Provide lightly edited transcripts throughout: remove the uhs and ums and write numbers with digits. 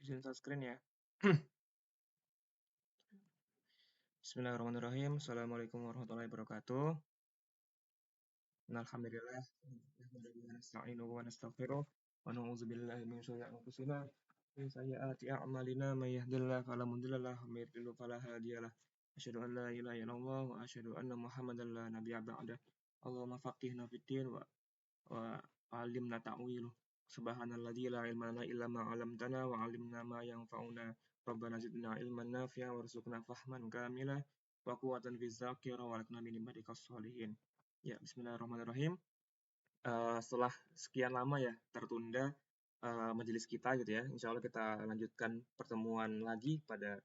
Izin share screen ya. Bismillahirrahmanirrahim. Assalamualaikum warahmatullahi wabarakatuh. Alhamdulillah. Nasta'inuhu wa nastaghfiruh wa na'udzu billahi min syururi anfusina wa min sayyiati a'malina may yahdihillahu fala mudilla lahu wa may yudlil fala hadiyalah. Asyhadu an la ilaha illallah wa asyhadu anna Muhammadan la nabiyya ba'dah. Allahumma faqihna fid din wa 'allimna ta'wiluh. Subhanalladzi la ilma lana illa ma 'allamtana wa 'allimna ma yanfa'una. Rabbana zidna ilman nafi'a warzuqna fahman kamila wa quwwatan fi dzakira wa lakna min ibadikas sholihin. Ya, bismillahirrahmanirrahim. Setelah sekian lama ya tertunda majelis kita gitu ya. Insya Allah kita lanjutkan pertemuan lagi pada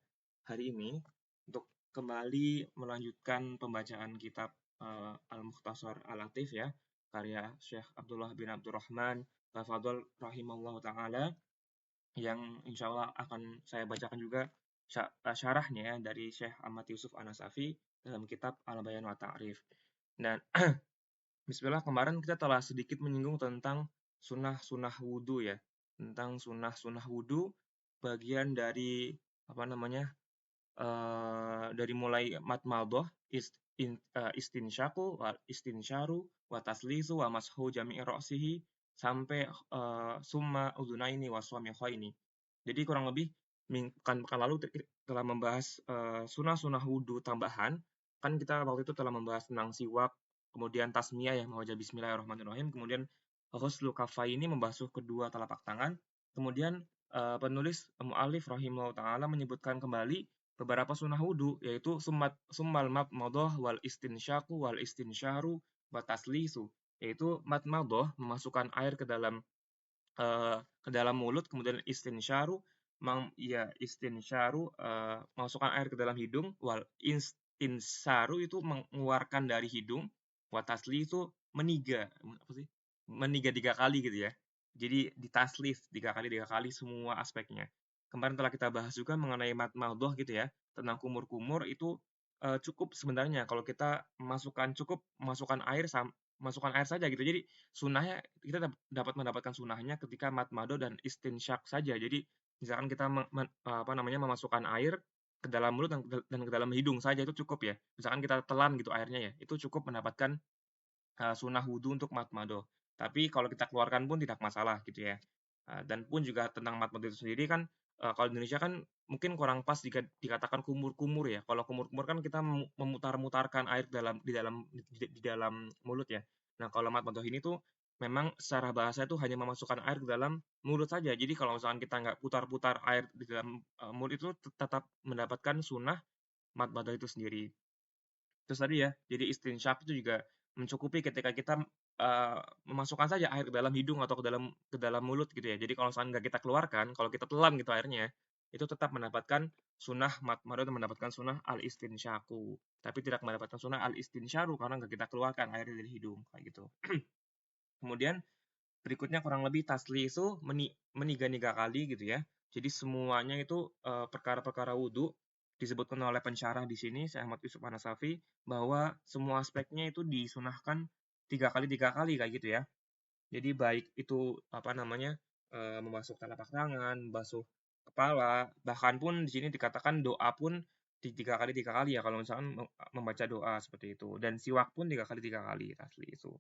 hari ini untuk kembali melanjutkan pembacaan kitab Al-Mukhtasar Al-Latif ya, karya Syekh Abdullah bin Abdurrahman Tafadhol rahimahullah ta'ala, yang insya Allah akan saya bacakan juga syarahnya dari Syekh Ahmad Yusuf An-Nasafi dalam kitab Al-Bayan wa Ta'rif. Dan bismillah, kemarin kita telah sedikit menyinggung tentang sunnah-sunnah wudhu ya, tentang sunnah-sunnah wudhu, bagian dari apa namanya, dari mulai matmadhah, istinsyaku, istinsyaru, wa taslisu, wa mashu jami'i ra'sihi, sampai summa udhunaini wa swamikhaini. Jadi kurang lebih pekan lalu telah membahas sunnah-sunnah wudhu tambahan. Kan kita waktu itu telah membahas tentang siwak, kemudian tasmiyah ya, membaca bismillahirrahmanirrahim, kemudian ghuslu kafaini, membasuh kedua telapak tangan. Kemudian penulis mu'allif rahimahullah ta'ala menyebutkan kembali beberapa sunnah wudhu, yaitu summal matmadhah wal istinsyaku wal istinsyaru wa taslisu, yaitu matmadhah, memasukkan air ke dalam mulut, kemudian istinsyaru memasukkan air ke dalam hidung, wal istinsaru itu mengeluarkan dari hidung, wa taslisu meniga 3 kali gitu ya. Jadi ditaslif 3 kali semua aspeknya. Kemarin telah kita bahas juga mengenai matmadhah gitu ya, tentang kumur-kumur itu cukup sebenarnya kalau kita masukkan air saja gitu. Jadi sunnahnya kita dapat mendapatkan sunnahnya ketika matmadhah dan istinsyak saja. Jadi misalkan kita memasukkan air ke dalam mulut dan ke dalam hidung saja itu cukup ya. Misalkan kita telan gitu airnya ya, itu cukup mendapatkan sunnah wudhu untuk matmadhah. Tapi kalau kita keluarkan pun tidak masalah gitu ya. Dan pun juga tentang matmadhah itu sendiri kan, kalau di Indonesia kan mungkin kurang pas jika dikatakan kumur-kumur ya. Kalau kumur-kumur kan kita memutar-mutarkan air di dalam mulut ya. Nah, kalau matmadhah ini tuh memang secara bahasa itu hanya memasukkan air ke dalam mulut saja. Jadi kalau misalkan kita nggak putar-putar air di dalam mulut itu tetap mendapatkan sunnah matmadhah itu sendiri. Terus tadi ya, jadi istinsyak itu juga mencukupi ketika kita memasukkan saja air ke dalam hidung atau ke dalam mulut gitu ya. Jadi kalau misalnya nggak kita keluarkan, kalau kita telan gitu airnya, itu tetap mendapatkan sunnah matmadhah dan mendapatkan sunnah al-istinsyaku. Tapi tidak mendapatkan sunnah al-istinsyaru karena nggak kita keluarkan airnya dari hidung kayak gitu. Kemudian berikutnya kurang lebih taslisu meniga-niga kali gitu ya. Jadi semuanya itu perkara-perkara wudhu disebutkan oleh pensyarah di sini, Syekh Ahmad Yusuf An-Nasafi, bahwa semua aspeknya itu disunahkan 3 kali kayak gitu ya. Jadi baik itu membasuh telapak tangan, membasuh kepala, bahkan pun di sini dikatakan doa pun di 3 kali ya kalau misalkan membaca doa seperti itu. Dan siwak pun 3 kali taslisu.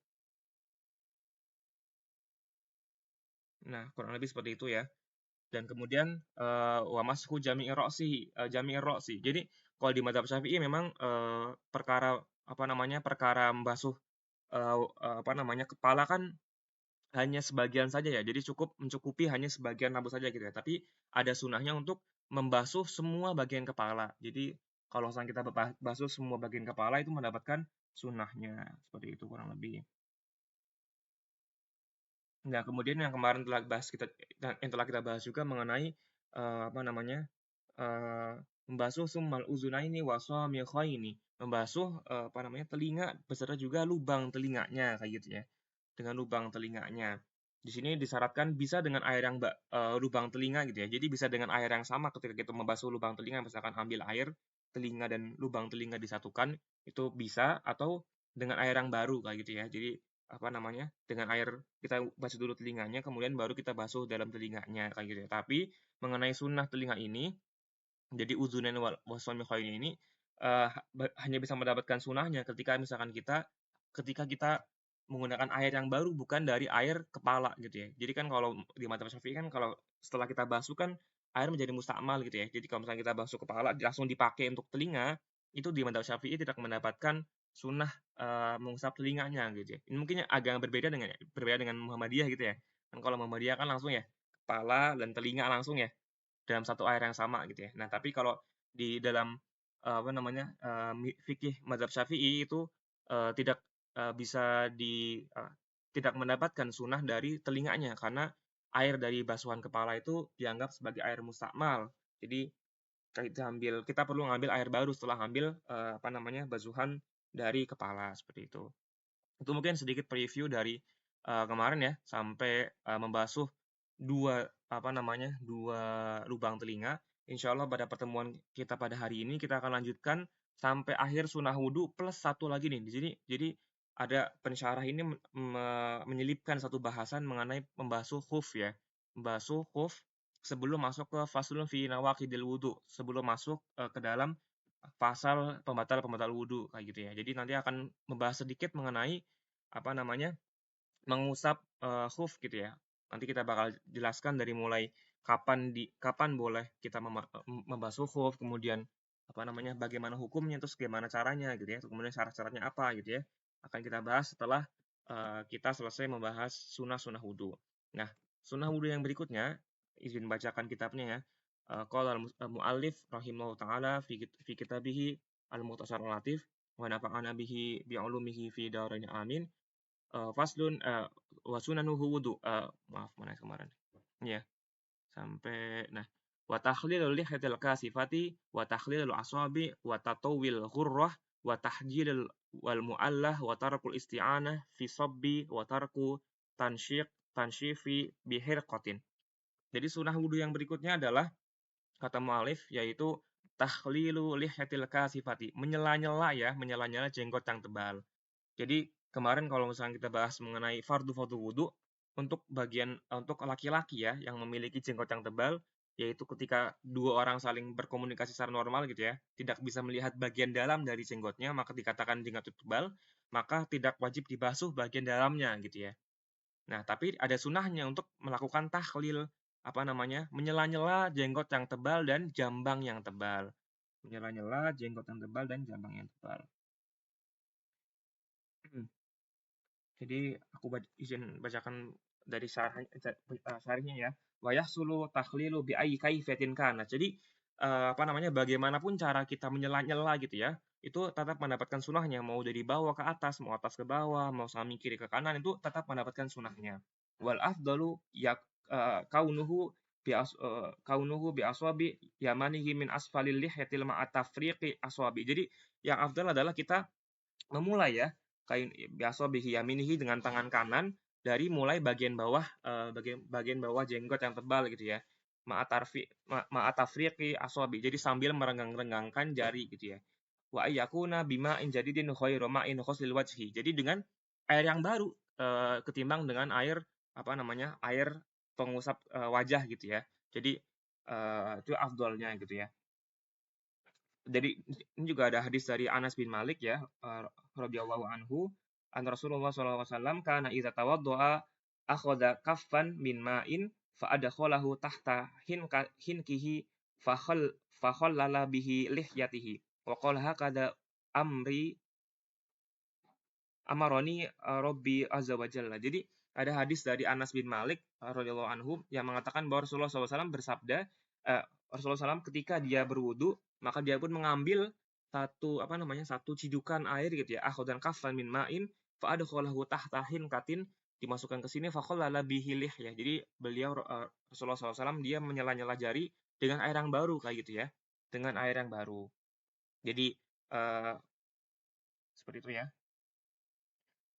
Nah, kurang lebih seperti itu ya. Dan kemudian wa mashu jami'i ra'si. Jadi kalau di madzhab Syafi'i memang perkara membasuh kepala kan hanya sebagian saja ya. Jadi mencukupi hanya sebagian rambut saja gitu ya. Tapi ada sunnahnya untuk membasuh semua bagian kepala. Jadi kalau misalnya kita basuh semua bagian kepala itu mendapatkan sunnahnya. Seperti itu kurang lebih. Nah, kemudian yang kemarin telah kita bahas juga mengenai membasuh summal uzunaini wa ini, membasuh telinga beserta juga lubang telinganya kayak gitu ya. Dengan lubang telinganya. Di sini disyaratkan bisa dengan air yang lubang telinga gitu ya. Jadi bisa dengan air yang sama ketika kita membasuh lubang telinga, misalkan ambil air telinga dan lubang telinga disatukan itu bisa, atau dengan air yang baru kayak gitu ya. Jadi dengan air kita basuh dulu telinganya, kemudian baru kita basuh dalam telinganya kayak gitu ya. Tapi mengenai sunnah telinga ini, jadi uzunain wasami khairi ini hanya bisa mendapatkan sunnahnya ketika kita menggunakan air yang baru bukan dari air kepala gitu ya. Jadi kan kalau di madzhab Syafi'i kan kalau setelah kita basuh kan air menjadi mustakmal gitu ya. Jadi kalau misalnya kita basuh kepala langsung dipakai untuk telinga, itu di madzhab Syafi'i tidak mendapatkan sunnah mengusap telinganya gitu ya. Ini mungkin agak berbeda dengan Muhammadiyah gitu ya. Kan kalau Muhammadiyah kan langsung ya kepala dan telinga langsung ya dalam satu air yang sama gitu ya. Nah, tapi kalau di dalam apa namanya fikih mazhab Syafi'i itu tidak bisa tidak mendapatkan sunnah dari telinganya karena air dari basuhan kepala itu dianggap sebagai air mustakmal. Jadi kita perlu ngambil air baru setelah ngambil apa namanya basuhan dari kepala seperti itu. Itu mungkin sedikit preview dari kemarin ya sampai membasuh dua lubang telinga. Insya Allah pada pertemuan kita pada hari ini kita akan lanjutkan sampai akhir sunnah wudhu plus satu lagi nih di sini. Jadi ada pensyarah ini menyelipkan satu bahasan mengenai membasuh khuf ya, membasuh khuf sebelum masuk ke faslun fi nawaqidil wudhu, sebelum masuk ke dalam pasal pembatal wudhu kayak gitu ya. Jadi nanti akan membahas sedikit mengenai apa namanya mengusap khuf gitu ya. Nanti kita bakal jelaskan dari mulai kapan boleh kita membasuh khuf, kemudian apa namanya bagaimana hukumnya, terus bagaimana caranya gitu ya, kemudian syarat-syaratnya apa gitu ya. Akan kita bahas setelah kita selesai membahas sunnah-sunnah wudhu. Nah, sunnah wudhu yang berikutnya, izin bacakan kitabnya ya. Qala al-mu'allif rahimahullah ta'ala fi kitabihi al-mukhtasar latif wa nafa'ana bihi bi'ulumihi fi darain amin. Faslun wa sunanuhu wudu. Maaf mana kemarin. Ya, sampai nah wa takhlilul lihatil kasifati wa takhlilul asabi wa tatawil ghurrah wa tahjilul wal mu'allah wa tarkul isti'anah fi sabbi wa tarku tansyifi bihirqatin. Jadi sunah wudu yang berikutnya adalah kata mu'alif yaitu takhlilu lihatil kasifati, menyela-nyela jenggot yang tebal. Jadi kemarin kalau misalnya kita bahas mengenai fardu-fardu wudhu, untuk laki-laki ya yang memiliki jenggot yang tebal, yaitu ketika dua orang saling berkomunikasi secara normal gitu ya, tidak bisa melihat bagian dalam dari jenggotnya, maka dikatakan jenggot itu tebal, maka tidak wajib dibasuh bagian dalamnya gitu ya. Nah, tapi ada sunahnya untuk melakukan takhlil, apa namanya, menyela-nyela jenggot yang tebal dan jambang yang tebal. Menyela-nyela jenggot yang tebal dan jambang yang tebal. Jadi aku izin bacakan dari syarahnya ya. Wa yahsulu takhlilu bi ayyi kaifatin kana. Jadi apa namanya bagaimanapun cara kita menyela-nyela gitu ya, itu tetap mendapatkan sunahnya mau dari bawah ke atas, mau atas ke bawah, mau samping kiri ke kanan itu tetap mendapatkan sunahnya. Wal afdalu ya kaunuhu bi aswabi yamanihi min asfalil lihatil ma'a tafriqi aswabi. Jadi yang afdal adalah kita memulai ya biasa bihi yaminihi dengan tangan kanan dari mulai bagian bawah bagian bawah jenggot yang tebal gitu ya. Ma'atafriqi asobi. Jadi sambil merenggang-renggangkan jari gitu ya. Wa ayyakuna bima'in jadidin khairu ma'in ghuslil wajhi. Jadi dengan air yang baru ketimbang dengan air apa namanya? Air pengusap wajah gitu ya. Jadi itu afdolnya gitu ya. Jadi ini juga ada hadis dari Anas bin Malik ya radhiyallahu anhu an Rasulullah sallallahu alaihi wasallam kana idza tawaddaa akhadha kaffan min ma'in fa adkhalahu tahta hinkihi fa khallala bihi lihyatihi wa qala hakada amri amaroni Rabbi azza wa jalla. Jadi ada hadis dari Anas bin Malik radhiyallahu anhu yang mengatakan bahwa Rasulullah SAW bersabda Rasulullah SAW ketika dia berwudu maka dia pun mengambil satu cidukan air gitu ya dan kafan min ma'in fa adkhalahu tahta hinkatin dimasukkan ke sini fa khallala bihi ya. Jadi beliau Rasulullah SAW dia menyela-nyela jari dengan air yang baru kayak gitu ya. Dengan air yang baru. Jadi seperti itu ya.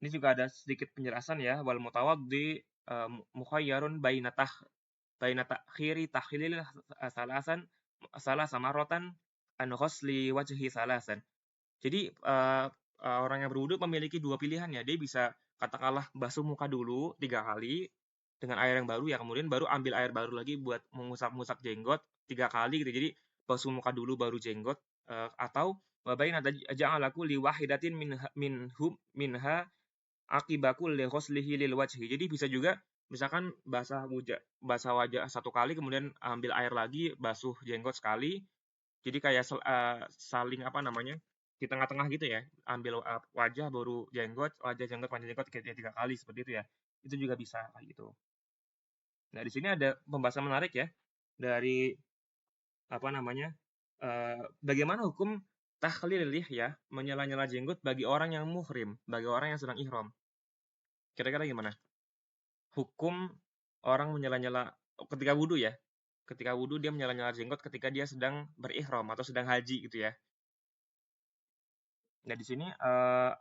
Ini juga ada sedikit penjelasan ya wal mutawaddi mukhayyarun baina takhiri takhlil salasa marratan an ghusli wajhi salasan. Jadi orang yang berwudu memiliki dua pilihan ya. Dia bisa katakanlah basuh muka dulu 3 kali dengan air yang baru ya, kemudian baru ambil air baru lagi buat mengusap-ngusap jenggot 3 kali gitu. Jadi basuh muka dulu baru jenggot, atau wa baina ja'alaku li wahidatin minha akibakul li ghuslihi lil wajhi. Jadi bisa juga misalkan basah wajah 1 kali kemudian ambil air lagi basuh jenggot sekali. Jadi kayak saling apa namanya, di tengah-tengah gitu ya, ambil, wajah baru jenggot, wajah jenggot, wajah jenggot kayak 3 kali seperti itu ya. Itu juga bisa kayak gitu. Nah, di sini ada pembahasan menarik ya dari apa namanya, bagaimana hukum takhlil lihya, menyela-nyela jenggot bagi orang yang muhrim, bagi orang yang sedang ihram. Kira-kira gimana? Hukum orang menyela-nyela ketika wudu ya. Ketika wudu dia menyela-nyela jenggot ketika dia sedang berihram atau sedang haji gitu ya. Nah, di sini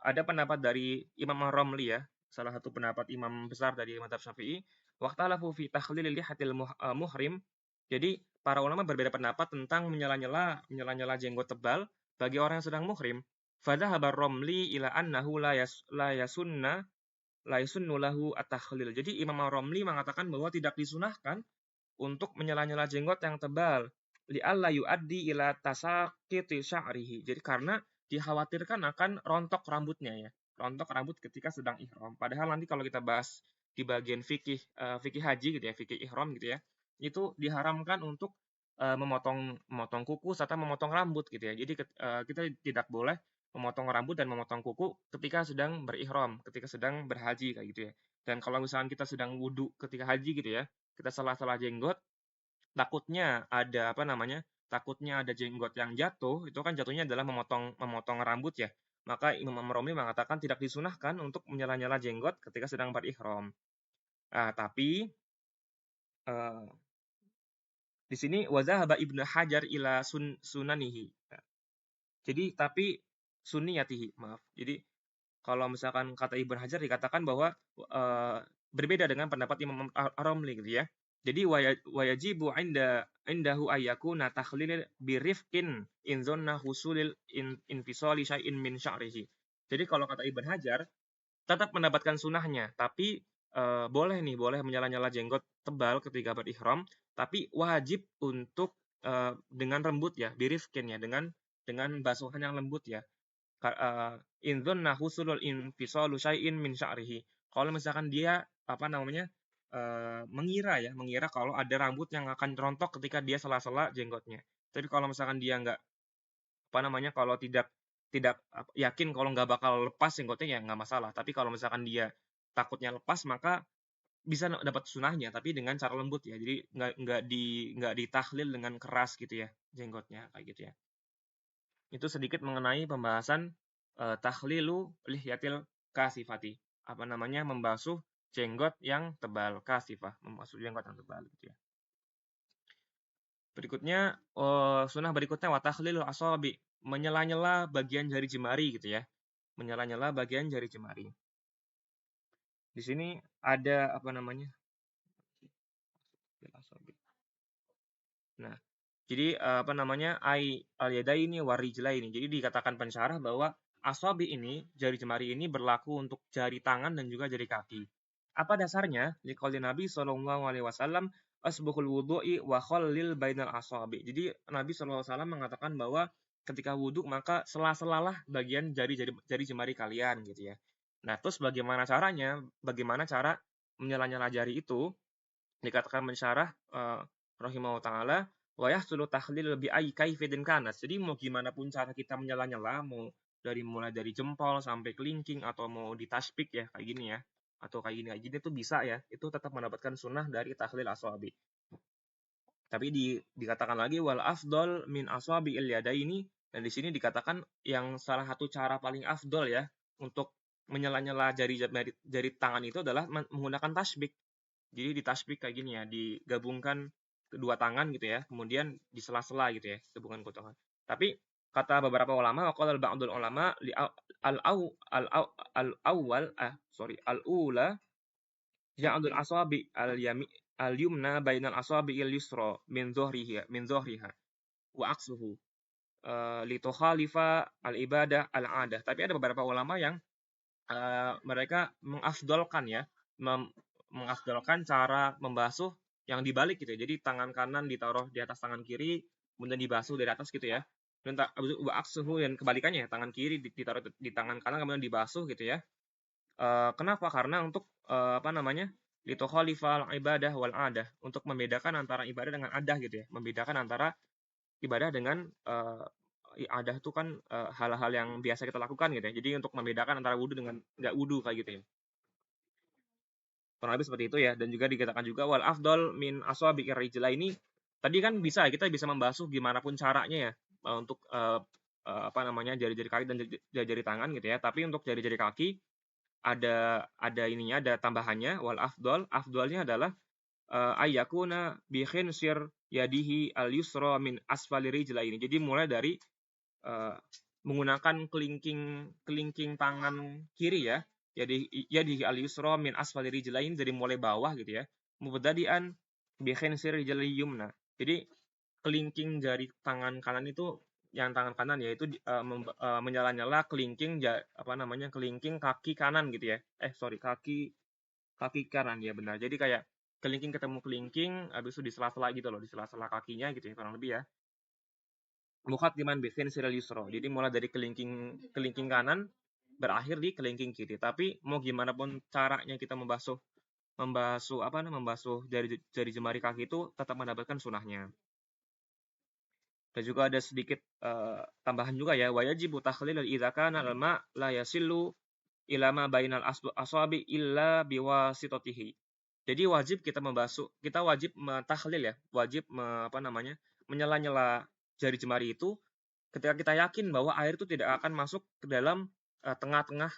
ada pendapat dari Imam Ar-Ramli ya, salah satu pendapat imam besar dari mazhab Syafi'i, waqtalafu fi takhlil lihatil muhrim. Jadi, para ulama berbeda pendapat tentang menyela-nyela jenggot tebal bagi orang yang sedang muhrim. Fadhahaba Ar-Ramli ila annahu la yasunnu lahu at-takhlil. Jadi Imam Ar-Ramli mengatakan bahwa tidak disunahkan untuk menyela-nyela jenggot yang tebal. Li'alla yu'addi ila tasaqiti sya'rihi. Jadi karena dikhawatirkan akan rontok rambutnya ya. Rontok rambut ketika sedang ihram. Padahal nanti kalau kita bahas di bagian fikih haji gitu ya, fikih ihram gitu ya. Itu diharamkan untuk memotong kuku serta memotong rambut gitu ya. Jadi kita tidak boleh memotong rambut dan memotong kuku ketika sedang berihram, ketika sedang berhaji kayak gitu ya. Dan kalau misalnya kita sedang wudhu ketika haji gitu ya, kita salah-salah jenggot, takutnya ada jenggot yang jatuh, itu kan jatuhnya adalah memotong rambut ya. Maka Imam Romli mengatakan tidak disunahkan untuk menyela-nyela jenggot ketika sedang berihram. Tapi uh, di sini wazahaba Ibnu Hajar ila sunanihi. Jadi tapi sunniyatihi, maaf. Jadi kalau misalkan kata Ibnu Hajar dikatakan bahwa berbeda dengan pendapat Imam Ar-Ramli gitu ya. Jadi wayajibu indahu ayyakuna takhlil birifqin in zonna husulil infisali syai'in min sya'rihi. Jadi kalau kata Ibnu Hajar tetap mendapatkan sunahnya, tapi boleh menyala-nyala jenggot tebal ketika berihram, tapi wajib untuk dengan lembut ya, birifqin ya, dengan basuhan yang lembut ya. In dzanna husulul infisalu syai'in min sya'rihi. Kalau misalkan dia mengira kalau ada rambut yang akan rontok ketika dia sela-sela jenggotnya. Tapi kalau misalkan dia nggak kalau tidak tidak yakin kalau nggak bakal lepas jenggotnya ya nggak masalah. Tapi kalau misalkan dia takutnya lepas maka bisa dapat sunahnya tapi dengan cara lembut ya. Jadi nggak ditahlil dengan keras gitu ya jenggotnya kayak gitu ya. Itu sedikit mengenai pembahasan tahlilu lihyatil kasifati. Membasuh jenggot yang tebal, kasifah, membasuh jenggot yang tebal gitu ya. Berikutnya sunnah berikutnya wa tahlilul asabi, menyela-nyela bagian jari jemari gitu ya. Menyela-nyela bagian jari jemari. Di sini ada Nah, jadi ai al-yadaini warijlaini. Jadi dikatakan pensyarah bahwa asabi ini, jari jemari ini berlaku untuk jari tangan dan juga jari kaki. Apa dasarnya? Liqauli Nabi sallallahu alaihi wasallam asbuhul wudu'i wa khallil bainal asabi. Jadi Nabi sallallahu alaihi wasallam mengatakan bahwa ketika wudhu maka sela-selalah bagian jari jemari kalian gitu ya. Nah, terus bagaimana caranya? Bagaimana cara menyela-nyela jari itu? Dikatakan mensyarah rahimahullah taala wa yahsulu takhlil bi ayyi kaifin kanat. Jadi mau gimana pun cara kita menyela-nyela, mulai dari jempol sampai kelingking atau mau ditasbik ya kayak gini ya atau kayak gini itu bisa ya, itu tetap mendapatkan sunnah dari takhlil asabi. Tapi dikatakan lagi wal afdol min asabi il yadaini, dan di sini dikatakan yang salah satu cara paling afdol ya untuk menyela-nyela jari tangan itu adalah menggunakan tasbik. Jadi ditasbik kayak gini ya, digabungkan kedua tangan gitu ya, kemudian di sela-sela gitu ya, gabungan kedua tangan. Tapi kata beberapa ulama, waqala ba'dul ulama li al-ula ja'dul asabi al-yumna bainal asabi al-yusra min dhahriha wa aqsuhu li tukhalifa al-ibadah al-'adah. Tapi ada beberapa ulama yang mereka mengafdolkan ya, mengafdalkan cara membasuh yang dibalik gitu ya. Jadi tangan kanan ditaruh di atas tangan kiri, kemudian dibasuh dari atas gitu ya. Dan aksuhu dan kebalikannya, tangan kiri ditaruh di tangan kanan kemudian dibasuh gitu ya. Kenapa? Karena untuk apa namanya? Litokhalifal ibadah wal adah, untuk membedakan antara ibadah dengan adah gitu ya. Membedakan antara ibadah dengan adah itu kan hal-hal yang biasa kita lakukan gitu ya. Jadi untuk membedakan antara wudhu dengan nggak wudhu kayak gitu ya. Kurang lebih seperti itu ya. Dan juga dikatakan juga wal afdol min aswabi'ir rijla ini tadi kan bisa kita bisa membasuh gimana pun caranya ya untuk apa namanya jari-jari kaki dan jari-jari tangan gitu ya. Tapi untuk jari-jari kaki ada ininya, ada tambahannya wal afdolnya adalah ayyakuna bi khinsir yadihi al yusra min asfali rijla ini. Jadi mulai dari menggunakan kelingking tangan kiri ya. Jadi al yusra min asfali rijlain, dari mulai bawah gitu ya. Mubtadi'an bi khinsir rijli yumna. Jadi kelingking jari tangan kanan itu yang tangan kanan yaitu menyala-nyala kelingking apa namanya kelingking kaki kanan gitu ya. Kaki kanan ya benar. Jadi kayak kelingking ketemu kelingking habis itu di sela-sela gitu loh, di sela-sela kakinya gitu ya kurang lebih ya. Muqaddiman bi khinsiril yusra. Jadi mulai dari kelingking kanan berakhir di kelingking kiri. Tapi mau gimana pun caranya kita membasuh jari jemari kaki itu tetap mendapatkan sunahnya. Dan juga ada sedikit tambahan juga ya, wajibu takhlil idza kana al-ma la yasillu ila ma bainal asabi illa biwasitatihi. Jadi wajib kita wajib mentahlil ya, wajib menyela-nyela jari jemari itu ketika kita yakin bahwa air itu tidak akan masuk ke dalam tengah-tengah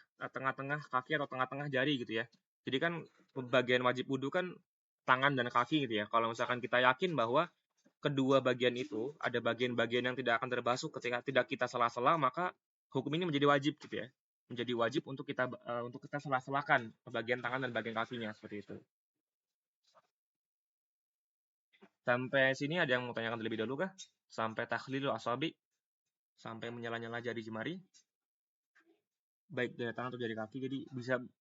kaki atau tengah-tengah jari gitu ya. Jadi kan bagian wajib wudhu kan tangan dan kaki gitu ya. Kalau misalkan kita yakin bahwa kedua bagian itu ada bagian-bagian yang tidak akan terbasuh ketika tidak kita sela-sela, maka hukum ini menjadi wajib gitu ya. Menjadi wajib untuk kita sela-selakan bagian tangan dan bagian kakinya seperti itu. Sampai sini ada yang mau tanyakan terlebih dahulu kah? Sampai takhlilul asabi, sampai menyala-nyala jari jemari, baik dari tangan atau jari kaki. Jadi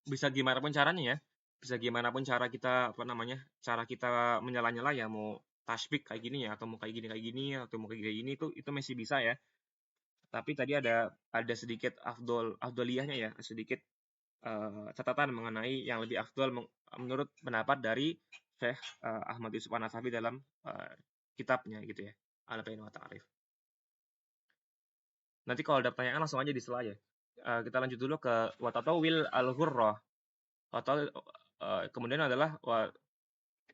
bisa gimana pun caranya ya. Bisa gimana pun cara kita cara kita menyala-nyala ya, mau tasbih kayak gini ya, atau mau kayak gini atau mau kayak gini itu masih bisa ya. Tapi tadi ada sedikit afdoliyahnya ya, sedikit catatan mengenai yang lebih afdol menurut pendapat dari Syekh Ahmad Yusuf An-Nasafi dalam kitabnya gitu ya, Al-Bayan wa Ta'rif. Nanti kalau ada pertanyaan langsung aja di sela ya. Kita lanjut dulu ke watatawil al-ghurrah. Kemudian adalah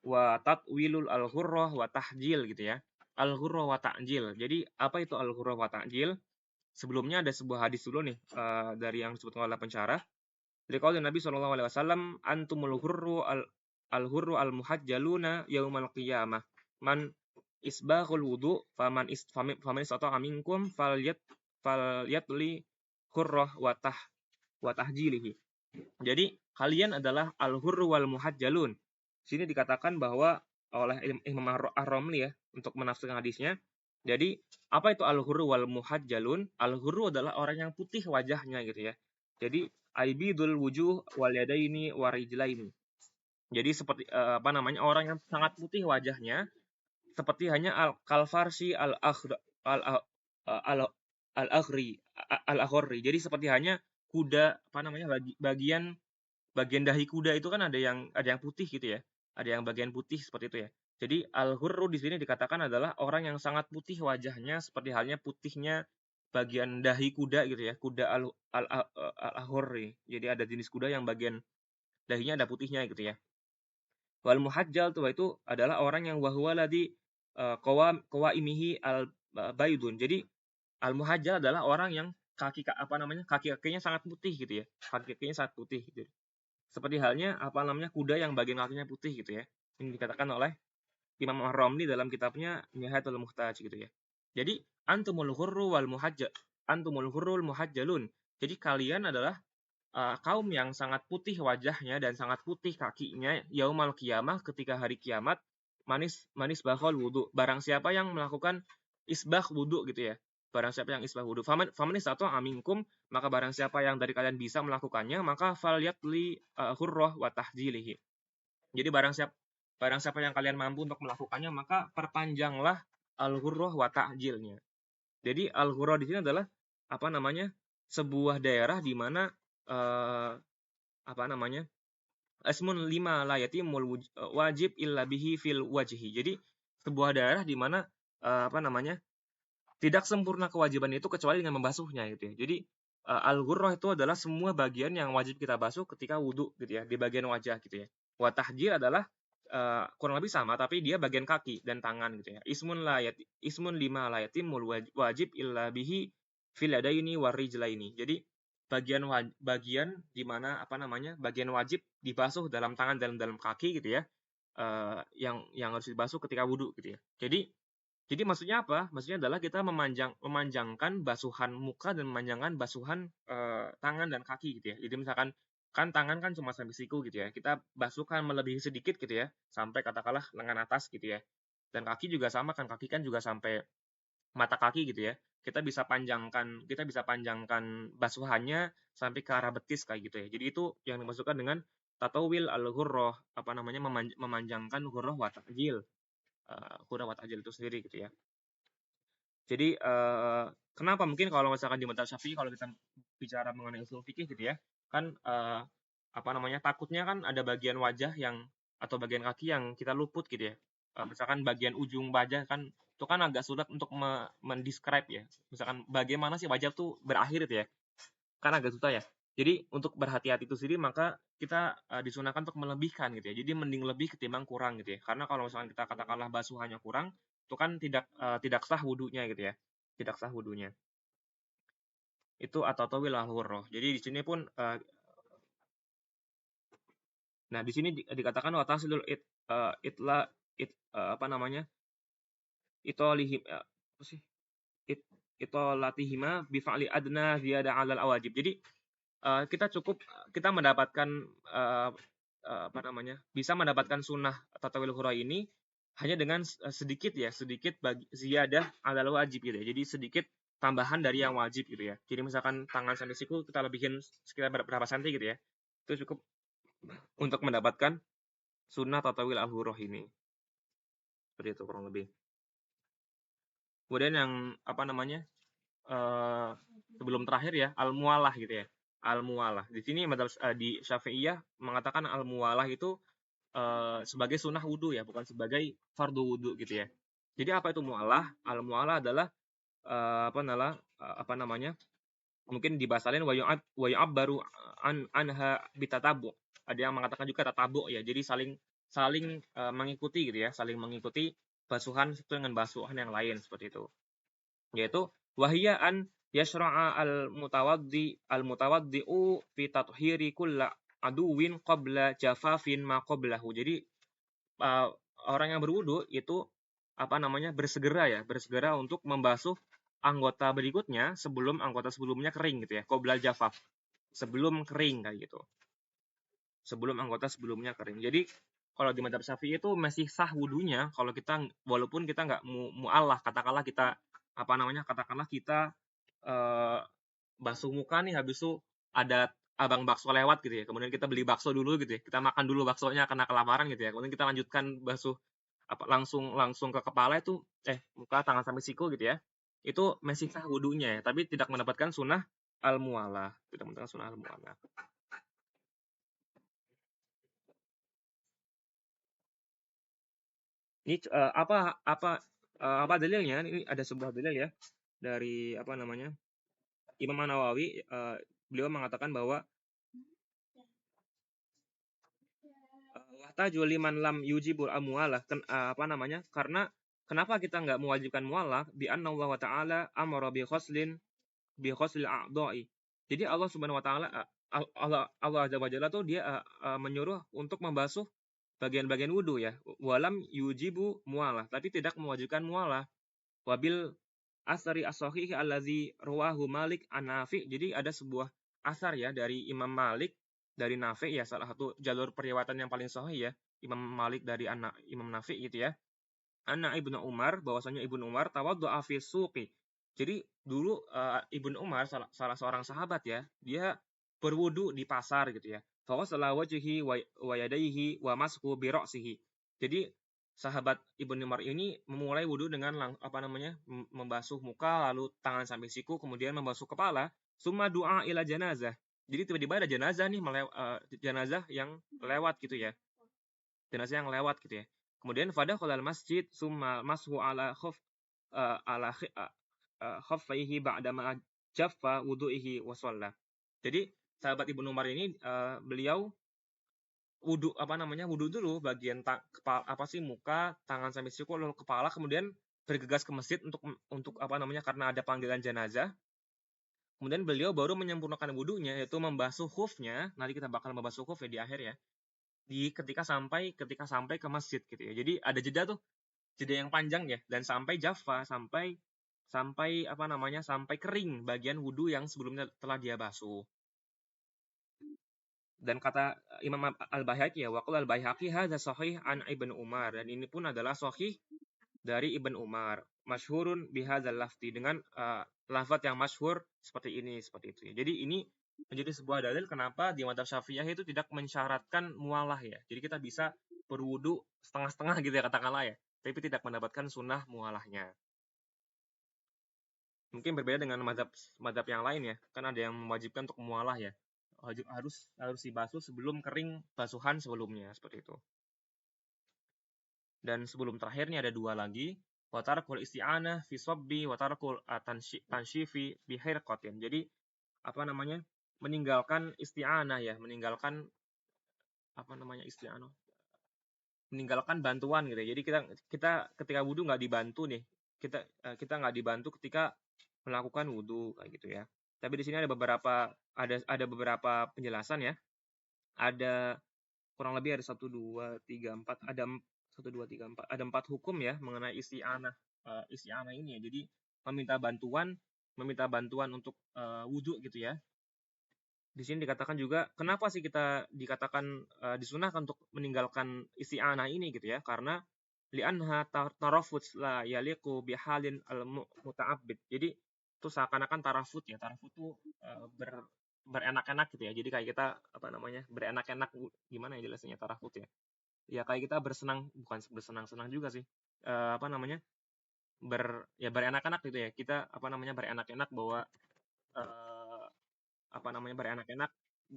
wa tatwilul al-ghurrah wa tahjil gitu ya. Al-ghurrah wa ta'jil. Jadi apa itu al-ghurrah wa ta'jil? Sebelumnya ada sebuah hadis dulu nih dari yang disebutkan oleh pensyarah. Dari qaul Nabi sallallahu alaihi wasallam, antumul ghurru al-ghurru al-muhajjaluna yaumal qiyamah. Man isbaghul wudu faman istata'a minkum falyatli ghurrah wa tahjilihi. Jadi kalian adalah al-ghurru wal muhajjalun. Sini dikatakan bahwa oleh Imam Ar-Ramli ya untuk menafsirkan hadisnya. Jadi apa itu al-ghurru wal muhajjalun? Al-ghurru adalah orang yang putih wajahnya gitu ya. Jadi aibidul wujuh wal yadaini warijlaini. Jadi seperti orang yang sangat putih wajahnya seperti hanya al-kalfarsi al-akhri. Jadi seperti hanya kuda bagian dahi kuda itu kan ada yang putih gitu ya. Ada yang bagian putih seperti itu ya. Jadi al-ghurru di sini dikatakan adalah orang yang sangat putih wajahnya seperti halnya putihnya bagian dahi kuda gitu ya. Kuda al-akhri. Jadi ada jenis kuda yang bagian dahinya ada putihnya gitu ya. Wal muhajjal itu adalah orang yang wahwa ladhi qawaimihi al-baydun. Jadi al-muhajjal adalah orang yang kaki-kakinya sangat putih gitu ya. Kaki-kakinya sangat putih gitu. Seperti halnya kuda yang bagian kakinya putih gitu ya. Ini dikatakan oleh Imam Ar-Ramli dalam kitabnya Nihayatul Muhtaj gitu ya. Jadi antumul ghurrul muhajjalun. Jadi kalian adalah kaum yang sangat putih wajahnya dan sangat putih kakinya yaumal qiyamah, ketika hari kiamat, manis bakhol wudu. Barang siapa yang melakukan isbah wudu gitu ya. Barang siapa yang isbah wudu, faman istata'a minkum, maka barang siapa yang dari kalian bisa melakukannya, maka falyatli ghurrah wa tahjilihi. Jadi barang siapa yang kalian mampu untuk melakukannya, maka perpanjanglah al-ghurrah wa ta'jilnya. Jadi al-ghurrah di sini adalah apa namanya? Sebuah daerah di mana eh, apa namanya? Asmun lima la yatimul wajib illa bihi fil wajhi. Jadi sebuah daerah di mana apa namanya? Tidak sempurna kewajiban itu kecuali dengan membasuhnya gitu ya. Jadi al-ghurrah itu adalah semua bagian yang wajib kita basuh ketika wudhu gitu ya, di bagian wajah gitu ya. Wa tahjil adalah kurang lebih sama tapi dia bagian kaki dan tangan gitu ya. Ismun lima la yatimul wajib illa bihi fil yadaini warijlaini. Jadi bagian di mana apa namanya? Bagian wajib dibasuh dalam tangan dan dalam kaki gitu ya. Yang harus dibasuh ketika wudhu gitu ya. Jadi maksudnya apa? Maksudnya adalah kita memanjangkan basuhan muka dan memanjangkan basuhan tangan dan kaki gitu ya. Jadi misalkan kan tangan kan cuma sampai siku gitu ya. Kita basuhkan melebihi sedikit gitu ya, sampai katakanlah lengan atas gitu ya. Dan kaki juga sama kan, kaki kan juga sampai mata kaki gitu ya. Kita bisa panjangkan basuhannya sampai ke arah betis kayak gitu ya. Jadi itu yang dimasukkan dengan tatawil al-ghurrah, apa namanya memanjangkan ghurrah wa ta'jil. Ghurrah wa ta'jil itu sendiri gitu ya. Jadi kenapa mungkin kalau misalkan di madzhab Syafi'i kalau kita bicara mengenai usul fikih gitu ya, kan apa namanya takutnya kan ada bagian wajah yang atau bagian kaki yang kita luput gitu ya. Misalkan bagian ujung wajah kan itu kan agak sulit untuk mendescribe ya. Misalkan bagaimana sih wajah tuh berakhir itu ya. Kan agak susah ya. Jadi untuk berhati-hati itu sendiri maka kita disunahkan untuk melebihkan gitu ya. Jadi mending lebih ketimbang kurang gitu ya. Karena kalau misalkan kita katakanlah basuhannya kurang, itu kan tidak sah wudunya gitu ya. Tidak sah wudunya. Itu atau wilah hurroh. Jadi di sini pun nah di sini dikatakan watasilul itla apa namanya? Itolihim apa sih? It, itolatihima bifa'li adna ziyada 'alal awajib. Jadi kita mendapatkan apa namanya? Bisa mendapatkan sunnah tatawil hurrah ini hanya dengan sedikit bagi ziyadah 'alal wajib gitu ya. Jadi sedikit tambahan dari yang wajib gitu ya. Jadi misalkan tangan sampai siku kita lebihin sekitar berapa senti gitu ya. Itu cukup untuk mendapatkan sunnah tatawil al-hurrah ini. Seperti itu kurang lebih. Kemudian yang apa namanya? Sebelum terakhir ya, al-muwalah gitu ya. Al-muwalah. Di sini di Syafi'iyah mengatakan al-muwalah itu sebagai sunnah wudhu ya, bukan sebagai fardu wudhu gitu ya. Jadi apa itu muwalah? Al-muwalah adalah apa namanya? Mungkin dibahas lain wa yu'abbaru anha bitatabu. Ada yang mengatakan juga tatabu ya. Jadi saling mengikuti gitu ya, saling mengikuti basuhan satu dengan basuhan yang lain seperti itu. Yaitu wahiyya an yashra'a al-mutawaddi'u fi tathhiri kulla aduwin qabla jafafin ma qablahu. Jadi orang yang berwudu itu apa namanya bersegera untuk membasuh anggota berikutnya sebelum anggota sebelumnya kering gitu ya. Qabla jafaf. Sebelum kering kayak gitu. Sebelum anggota sebelumnya kering. Jadi kalau di madzhab Syafi'i itu masih sah wudunya kalau kita walaupun kita nggak mu'allah, katakanlah kita basuh muka nih habis itu ada abang bakso lewat gitu ya. Kemudian kita beli bakso dulu gitu ya. Kita makan dulu baksonya karena kelaparan gitu ya. Kemudian kita lanjutkan basuh langsung ke kepala itu muka tangan sampai siku gitu ya. Itu masih sah wudunya ya, tapi tidak mendapatkan sunnah al-muwalah, tidak mendapatkan sunnah al-muwalah. Ini apa dalilnya? Ini ada sebuah dalil ya dari apa namanya? Imam Nawawi, beliau mengatakan bahwa wahtaju liman lam yujibul amwalah apa namanya? Karena kenapa kita nggak mewajibkan mualah? Bi anna Allah Ta'ala amara bi khaslil a'dha'i. Jadi Allah Subhanahu wa taala Allah Azza wa Jalla tuh dia menyuruh untuk membasuh bagian-bagian wudu ya. Walam yujibu mualah, tapi tidak mewajibkan mualah. Wabil asari as-sahih allazi rawahu Malik an Nafi'. Jadi ada sebuah asar ya dari Imam Malik dari Nafi' ya, salah satu jalur periwayatan yang paling sahih ya. Imam Malik dari anak Imam Nafi' gitu ya. Anna Ibnu Umar, bahwasanya Ibnu Umar tawaddu'a fi suqi. Jadi dulu Ibnu Umar salah seorang sahabat ya, dia berwudu di pasar gitu ya. faghasala wajhihi wa yadayhi wa mashu bi ra'sihi. Jadi sahabat Ibnu Umar ini memulai wudhu dengan membasuh muka, lalu tangan sampai siku, kemudian membasuh kepala, summa du'a ila janazah. Jadi tiba-tiba ada jenazah nih jenazah yang lewat gitu ya. Jenazah yang lewat gitu ya. Kemudian fadakhalal masjid summa mashu ala khaffaihi ba'da ma jaffa wudu'ihi wa shalla. Jadi sahabat Ibnu Umar ini beliau wudhu wudhu dulu bagian muka, tangan sampai siku, lalu kepala, kemudian bergegas ke masjid untuk karena ada panggilan jenazah. Kemudian beliau baru menyempurnakan wudhunya, yaitu membasuh khufnya. Nanti kita bakal membasuh khuf ya di akhir ya. Ketika sampai ke masjid gitu ya. Jadi ada jeda yang panjang ya, dan sampai jaffa, sampai kering bagian wudhu yang sebelumnya telah dia basuh. Dan kata Imam Al-Baihaqi ya, waqala Al-Baihaqi hadza sahih an Ibnu Umar, dan ini pun adalah sahih dari Ibnu Umar, masyhurun bihadzal lafzi, dengan lafaz yang masyhur seperti itu ya. Jadi ini menjadi sebuah dalil kenapa di mazhab Syafi'iyah itu tidak mensyaratkan mualah ya. Jadi kita bisa berwudu setengah-setengah gitu ya katakanlah ya, tapi tidak mendapatkan sunnah mualahnya. Mungkin berbeda dengan mazhab yang lain ya, kan ada yang mewajibkan untuk mualah ya. Harus dibasuh sebelum kering basuhan sebelumnya, seperti itu. Dan sebelum terakhir nih ada dua lagi, wa tarakul isti'anah fi sabbi wa tarakul tansyifi bi hirqatin. Jadi meninggalkan isti'anah ya, meninggalkan isti'anah, meninggalkan bantuan gitu ya. Jadi kita ketika wudu nggak dibantu nih, kita nggak dibantu ketika melakukan wudu kayak gitu ya. Tapi di sini ada beberapa penjelasan ya. Ada kurang lebih ada 1 2 3 4, ada 1 2 3 4, ada 4 hukum ya mengenai isti'anah ini ya. Jadi meminta bantuan untuk wudu gitu ya. Di sini dikatakan juga kenapa sih kita dikatakan disunahkan untuk meninggalkan isti'anah ini gitu ya, karena li'anha tarafut la yaliqu bihalin al-muta'abbid. Jadi itu seakan-akan tarafut ya. Tarafut itu berenak-enak gitu ya. Jadi kayak kita berenak-enak, gimana ya jelasnya tarafut ya. Ya kayak kita bukan bersenang-senang juga sih. Berenak-enak gitu ya. Kita berenak-enak bahwa berenak-enak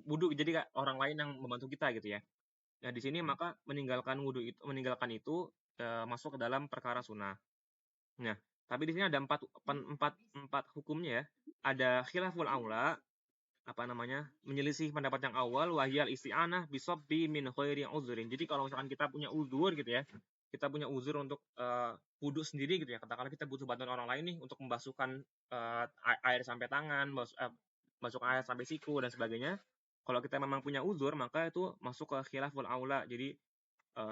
wudu, jadi kayak orang lain yang membantu kita gitu ya. Nah, di sini maka meninggalkan itu masuk ke dalam perkara sunnah. Nah, tapi di sini ada empat hukumnya ya. Ada khilaful aula, menyelisih pendapat yang awal, wahyal isti'anah bisabbi min khairi uzrin. Jadi kalau misalkan kita punya uzur gitu ya, kita punya uzur untuk wudu sendiri gitu ya, katakanlah kita butuh bantuan orang lain nih untuk membasuhkan air sampai tangan, masuk air sampai siku dan sebagainya. Kalau kita memang punya uzur, maka itu masuk ke khilaful aula. Jadi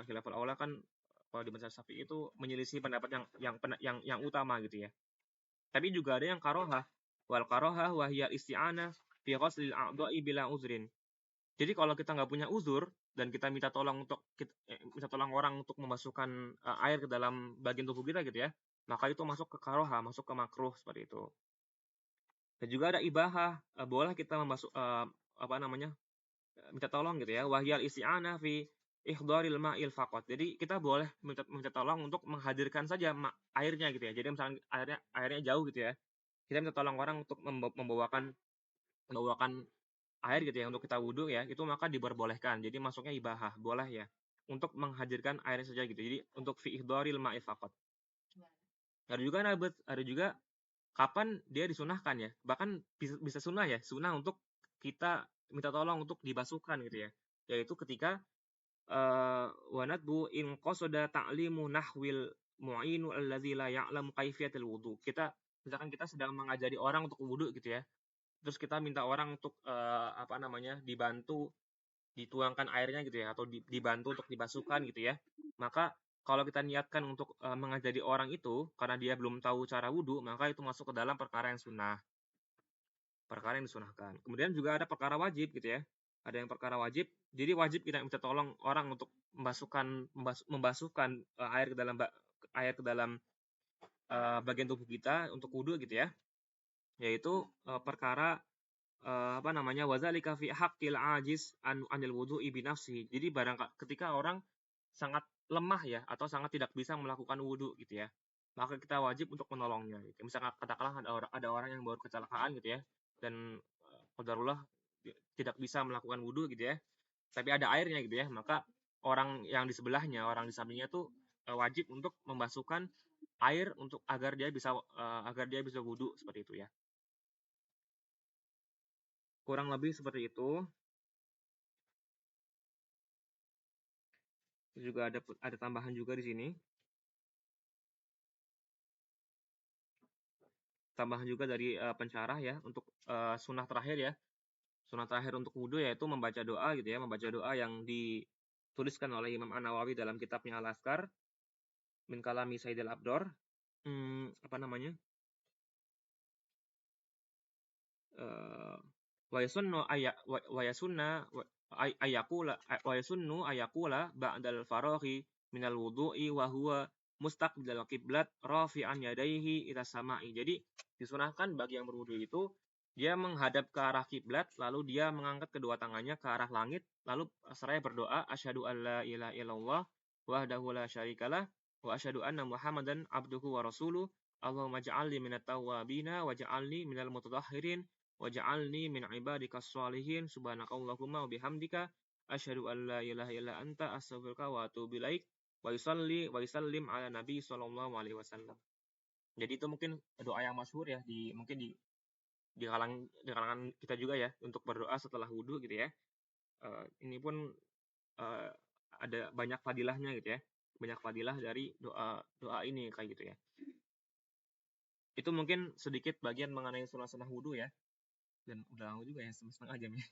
khilaful aula kan kalau di mazhab Syafi'i itu menyelisih pendapat yang utama gitu ya. Tapi juga ada yang karohah. Wal karohah wahyal isti'anah fi ghaslil a'dha'i bila uzrin. Jadi kalau kita nggak punya uzur dan kita minta tolong orang untuk memasukkan air ke dalam bagian tubuh kita gitu ya, maka itu masuk ke karoha, masuk ke makruh seperti itu. Dan juga ada ibahah, boleh kita minta tolong gitu ya, wahyal isti'anah fi ihdharil ma'il faqat. Jadi kita boleh minta tolong untuk menghadirkan saja airnya gitu ya. Jadi misalnya airnya jauh gitu ya, kita minta tolong orang untuk membawakan air gitu ya untuk kita wudhu ya, itu maka diperbolehkan. Jadi masuknya ibahah, boleh ya, untuk menghadirkan air saja gitu. Jadi untuk fi ihdharil ma'il faqat. Ada juga kapan dia disunahkan ya, bahkan bisa sunnah ya, sunnah untuk kita minta tolong untuk dibasuhkan gitu ya, yaitu ketika wanadbu in qasada ta'limu nahwil mu'inu alladzi la ya'lamu kaifiyatil wudu. Misalkan kita sedang mengajari orang untuk wudu gitu ya, terus kita minta orang untuk dibantu dituangkan airnya gitu ya, atau dibantu untuk dibasuhkan gitu ya, maka kalau kita niatkan untuk mengajari orang itu karena dia belum tahu cara wudu, maka itu masuk ke dalam perkara yang sunnah, perkara yang disunahkan. Kemudian juga ada perkara wajib gitu ya. Ada yang perkara wajib, jadi wajib kita minta tolong orang untuk membasuhkan air ke dalam bagian tubuh kita untuk wudu gitu ya. Yaitu perkara apa namanya, wadzalika fi haqqil ajiz anil wudu'i bi nafsihi. Jadi ketika orang sangat lemah ya atau sangat tidak bisa melakukan wudu gitu ya, maka kita wajib untuk menolongnya gitu. Misalkan katakanlah ada orang yang baru kecelakaan gitu ya dan qadarullah tidak bisa melakukan wudu gitu ya, tapi ada airnya gitu ya, maka orang yang di sebelahnya, orang di sampingnya tuh wajib untuk membasuhkan air untuk agar dia bisa wudu seperti itu ya. Kurang lebih seperti itu. Juga ada tambahan juga di sini. Tambahan juga dari pensyarah ya untuk sunnah terakhir ya. Sunnah terakhir untuk wudhu yaitu membaca doa gitu ya, membaca doa yang dituliskan oleh Imam An-Nawawi dalam kitabnya Al-Azkar min kalami Sayyidil Abdor. Apa namanya? Eh, wa yasunnu wa yasunna ayakula wa yasunnu ayakula ba'dal faraghi minal wudu'i wa huwa mustaqbilal qiblat rafi'an yadayhi ila sama'i. Jadi disunahkan bagi yang berwudu itu dia menghadap ke arah kiblat lalu dia mengangkat kedua tangannya ke arah langit lalu seraya berdoa asyhadu alla ilaha illallah wahdahu la syarikalah wa asyhadu anna muhammadan abduhu wa rasuluh Allahumma ja'alni minat tawwabina waj'alni minal mutatahhirin waj'alni min ibadikas sholihin subhanakallahumma wa bihamdika asyhadu an la ilaha illa anta astaghfiruka wa atubu ilaik wa yusallim ala nabi sallallahu alaihi wasallam. Jadi itu mungkin doa yang masyhur ya mungkin di kalangan kita juga ya untuk berdoa setelah wudhu gitu ya. Ini pun uh, ada banyak fadilahnya gitu ya. Banyak fadilah dari doa doa ini kayak gitu ya. Itu mungkin sedikit bagian mengenai sunah-sunah wudhu ya. Dan udah lama juga ya, setengah jam ya.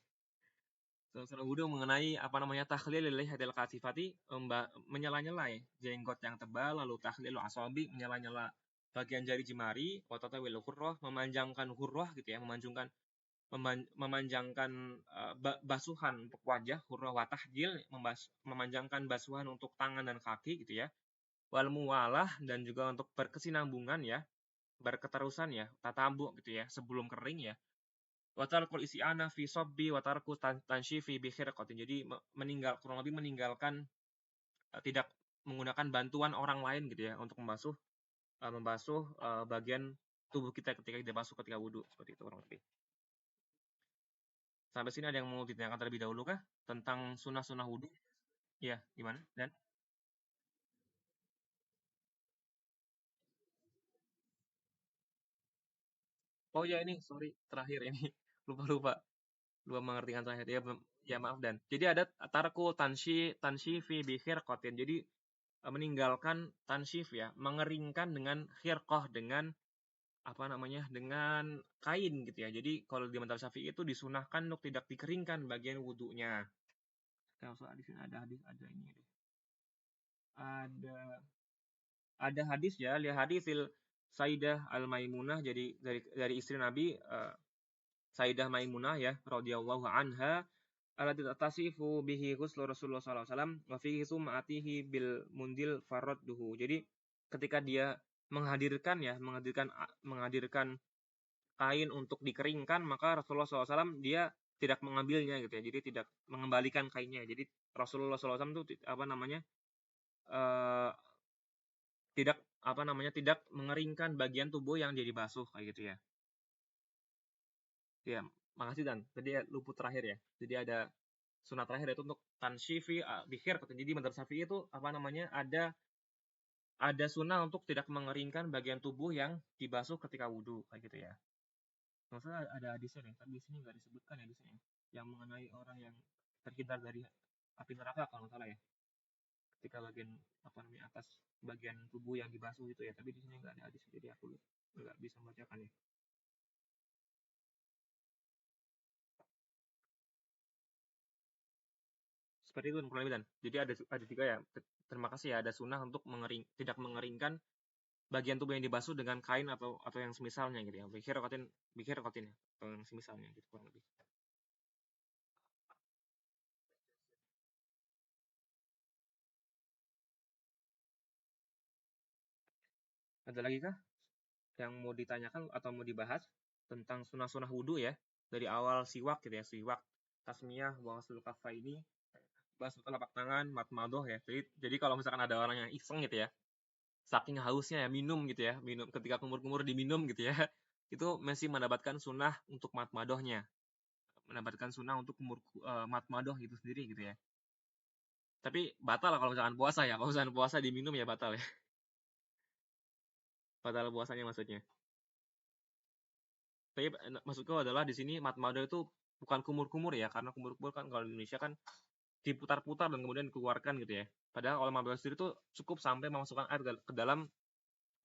Sunah wudhu mengenai apa namanya takhlil lihatil kasifati, menyela-nyela ya, jenggot yang tebal, lalu takhlil asabi, menyela-nyela bagian jari jemari, watatawil hurrah, memanjangkan hurrah gitu ya, memanjangkan basuhan untuk wajah, hurrah wa tahjil, memanjangkan basuhan untuk tangan dan kaki gitu ya. Wal muwalah dan juga untuk berkesinambungan ya, berketerusan ya, tatabuk gitu ya, sebelum kering ya. Watarkul isti'anah fi sabbi watarku tansyifi bi khirqatin. Jadi kurang lebih meninggalkan tidak menggunakan bantuan orang lain gitu ya untuk membasuh bagian tubuh kita ketika kita basuh ketika wudhu seperti itu kurang lebih. Sampai sini ada yang mau ditanyakan terlebih dahulu kah tentang sunnah-sunnah wudhu? Iya, gimana? Dan oh ya ini sorry terakhir ini lupa lupa mengertikan terakhir ya ya maaf dan jadi ada tarku tansyifi bi khirqatin. Jadi meninggalkan tansif ya, mengeringkan dengan khirqah dengan apa namanya? Dengan kain gitu ya. Jadi kalau di mazhab Syafi'i itu disunahkan untuk tidak dikeringkan bagian wudunya. Kalau di sini ada hadis ada ini deh. Ada ada hadis ya, lihat hadisil Sayyidah Al-Maimunah jadi dari istri Nabi Sayyidah Maimunah ya radhiyallahu anha alati tasifu bihi ghuslu Rasulullah sallallahu alaihi wasallam wa fihi sum'atihi bil mundil faradduhu. Jadi ketika dia menghadirkan kain untuk dikeringkan maka Rasulullah SAW dia tidak mengambilnya gitu ya. Jadi tidak mengembalikan kainnya. Jadi Rasulullah SAW itu apa namanya eh, tidak mengeringkan bagian tubuh yang jadi basuh kayak gitu ya. Ya, makasih Dan. Tadi ya, luput terakhir ya. Jadi ada sunat terakhir itu untuk tansyifi bihir. Jadi madhab Syafi'i itu apa namanya ada sunnah untuk tidak mengeringkan bagian tubuh yang dibasuh ketika wudhu kayak gitu ya. Maksudnya ada hadisnya nih, tapi di sini nggak disebutkan ya di sini. Yang mengenai orang yang terhindar dari api neraka kalau nggak salah ya. Ketika bagian apa namanya atas bagian tubuh yang dibasuh itu ya. Tapi di sini nggak ada hadis, jadi aku nggak bisa membacakan ya. Seperti itu kurang lebih Dan. Jadi ada tiga ya. Terima kasih ya ada sunnah untuk tidak mengeringkan bagian tubuh yang dibasuh dengan kain atau yang semisalnya gitu ya. Bikir kotin ya atau yang semisalnya gitu kurang lebih. Ada lagi kah yang mau ditanyakan atau mau dibahas tentang sunnah-sunnah wudhu ya? dari awal siwak gitu ya, siwak, tasmiyah, wasul kafaini, basuh telapak tangan, matmadoh ya. Jadi kalau misalkan ada orang yang iseng gitu ya, saking hausnya ya minum gitu ya, minum ketika kumur-kumur diminum gitu ya, itu masih mendapatkan sunnah untuk matmadohnya, mendapatkan sunnah untuk matmadoh itu sendiri gitu ya. Tapi batal lah kalau misalkan puasa ya, kalau misalkan puasa diminum ya batal ya, batal puasanya maksudnya. Tapi maksudku adalah di sini matmadoh itu bukan kumur-kumur ya, karena kumur-kumur kan kalau di Indonesia kan diputar-putar dan kemudian dikeluarkan gitu ya. Padahal kalau matmadoh sendiri itu cukup sampai memasukkan air ke dalam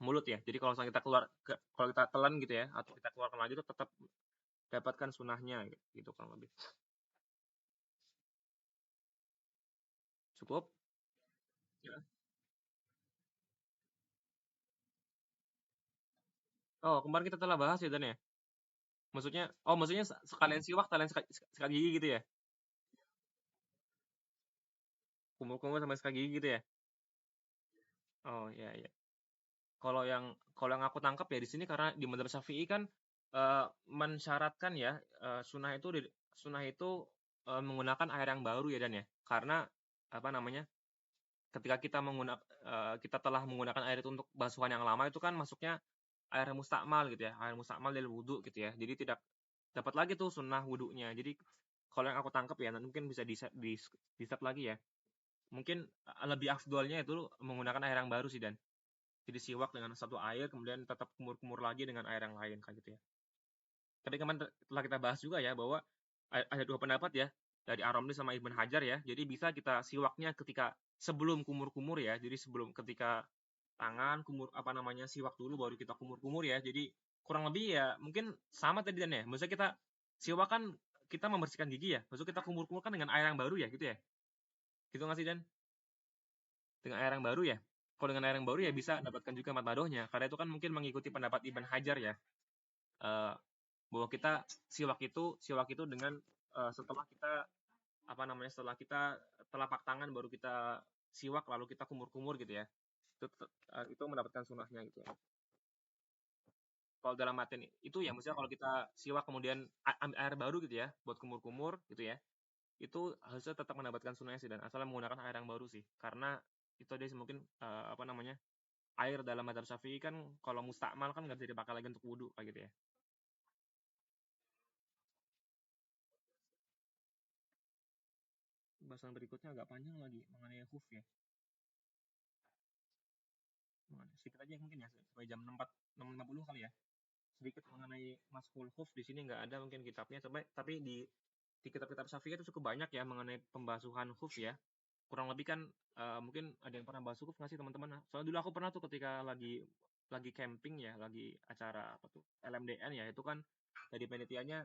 mulut ya. Jadi kalau misalnya kita kalau kita telan gitu ya, atau kita keluarkan lagi itu tetap dapatkan sunahnya gitu kurang lebih. Cukup? Ya. Oh, kemarin kita telah bahas ya Dan ya. Maksudnya sekalian siwak, sekalian sikat gigi gitu ya. Kumur-kumur sama sikat gigi gitu ya. Oh, ya ya. Kalau yang aku tangkap ya di sini karena di Madzhab Syafi'i kan mensyaratkan ya sunnah itu menggunakan air yang baru ya Dan ya. Karena apa namanya? Ketika kita telah menggunakan air itu untuk basuhan yang lama itu kan masuknya air mustakmal gitu ya, air mustakmal dari wudhu gitu ya. Jadi tidak dapat lagi tuh sunnah wudhunya. Jadi kalau yang aku tangkap ya, nanti mungkin bisa di-set lagi ya. Mungkin lebih afdolnya itu menggunakan air yang baru sih Dan. Jadi siwak dengan satu air, kemudian tetap kumur-kumur lagi dengan air yang lain kayak gitu ya. Tapi kemarin telah kita bahas juga ya bahwa ada dua pendapat ya dari Ar-Ramli sama Ibn Hajar ya. Jadi bisa kita siwaknya ketika sebelum kumur-kumur ya. Jadi sebelum ketika tangan kumur apa namanya siwak dulu baru kita kumur-kumur ya. Jadi kurang lebih ya mungkin sama tadi Dan ya. Maksudnya kita siwak kan kita membersihkan gigi ya. Maksudnya kita kumur-kumur kan dengan air yang baru ya gitu ya. Gitu nggak sih Dan? Dengan air yang baru ya. Kalau dengan air yang baru ya bisa dapatkan juga matmadohnya. Karena itu kan mungkin mengikuti pendapat Ibn Hajar ya. Eh, bahwa kita siwak itu dengan setelah kita apa namanya setelah kita telapak tangan baru kita siwak lalu kita kumur-kumur gitu ya. Itu mendapatkan sunahnya gitu ya. Kalau dalam artian itu ya maksudnya kalau kita siwak kemudian ambil air baru gitu ya buat kumur-kumur gitu ya. Itu harusnya tetap mendapatkan sunahnya sih dan asalnya menggunakan air yang baru sih. Karena itu dia sih mungkin apa namanya? Air dalam madzhab Syafi'i kan kalau mustakmal kan nggak bisa dipakai lagi untuk wudhu kayak gitu ya. Bahasan berikutnya agak panjang lagi mengenai hoof ya. Sedikit aja mungkin ya sampai jam 6.50 kali ya. Sedikit mengenai Mashul Huf di sini nggak ada mungkin kitabnya tapi di kitab-kitab Syafi'i itu cukup banyak ya mengenai pembasuhan huf ya. Kurang lebih kan mungkin ada yang pernah basuh huf nggak sih teman-teman? Soalnya dulu aku pernah tuh ketika lagi camping ya, lagi acara apa tuh LMDN ya, itu kan dari panitianya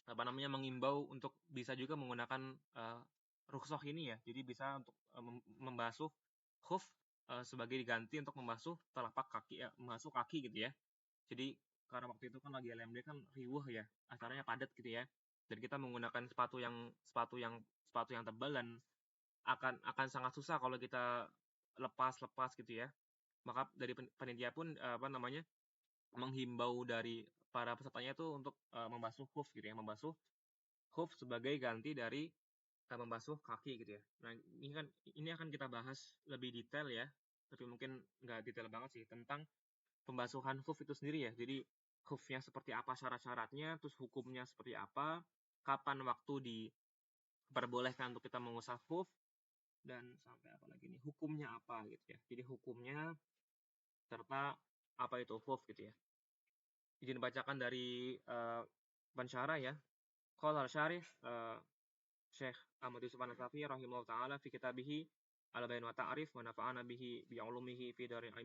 apa namanya mengimbau untuk bisa juga menggunakan rukhsah ini ya. Jadi bisa untuk membasuh huf sebagai diganti untuk membasuh telapak kaki ya, membasuh kaki gitu ya. Jadi karena waktu itu kan lagi LMD kan riuh ya, acaranya padat gitu ya. Dan kita menggunakan sepatu yang tebal dan akan sangat susah kalau kita lepas gitu ya. Maka dari panitia pun apa namanya menghimbau dari para pesertanya itu untuk membasuh hoof gitu ya, membasuh hoof sebagai ganti dari membasuh kaki gitu ya. Nah, ini akan kita bahas lebih detail ya, tapi mungkin nggak detail banget sih tentang pembasuhan hoof itu sendiri ya. Jadi hoofnya seperti apa syarat-syaratnya, terus hukumnya seperti apa, kapan waktu diperbolehkan untuk kita mengusap hoof, dan sampai apa lagi nih, hukumnya apa gitu ya. Jadi hukumnya serta apa itu hoof gitu ya. Izin bacakan dari pensyarah ya. Qala syarih Syekh Ahmad Yusuf An-Nasafi rahimahullah taala fi kitabihi Al-Bayan wa Ta'rif wa nafa'ana bihi bi ulumihi fi darin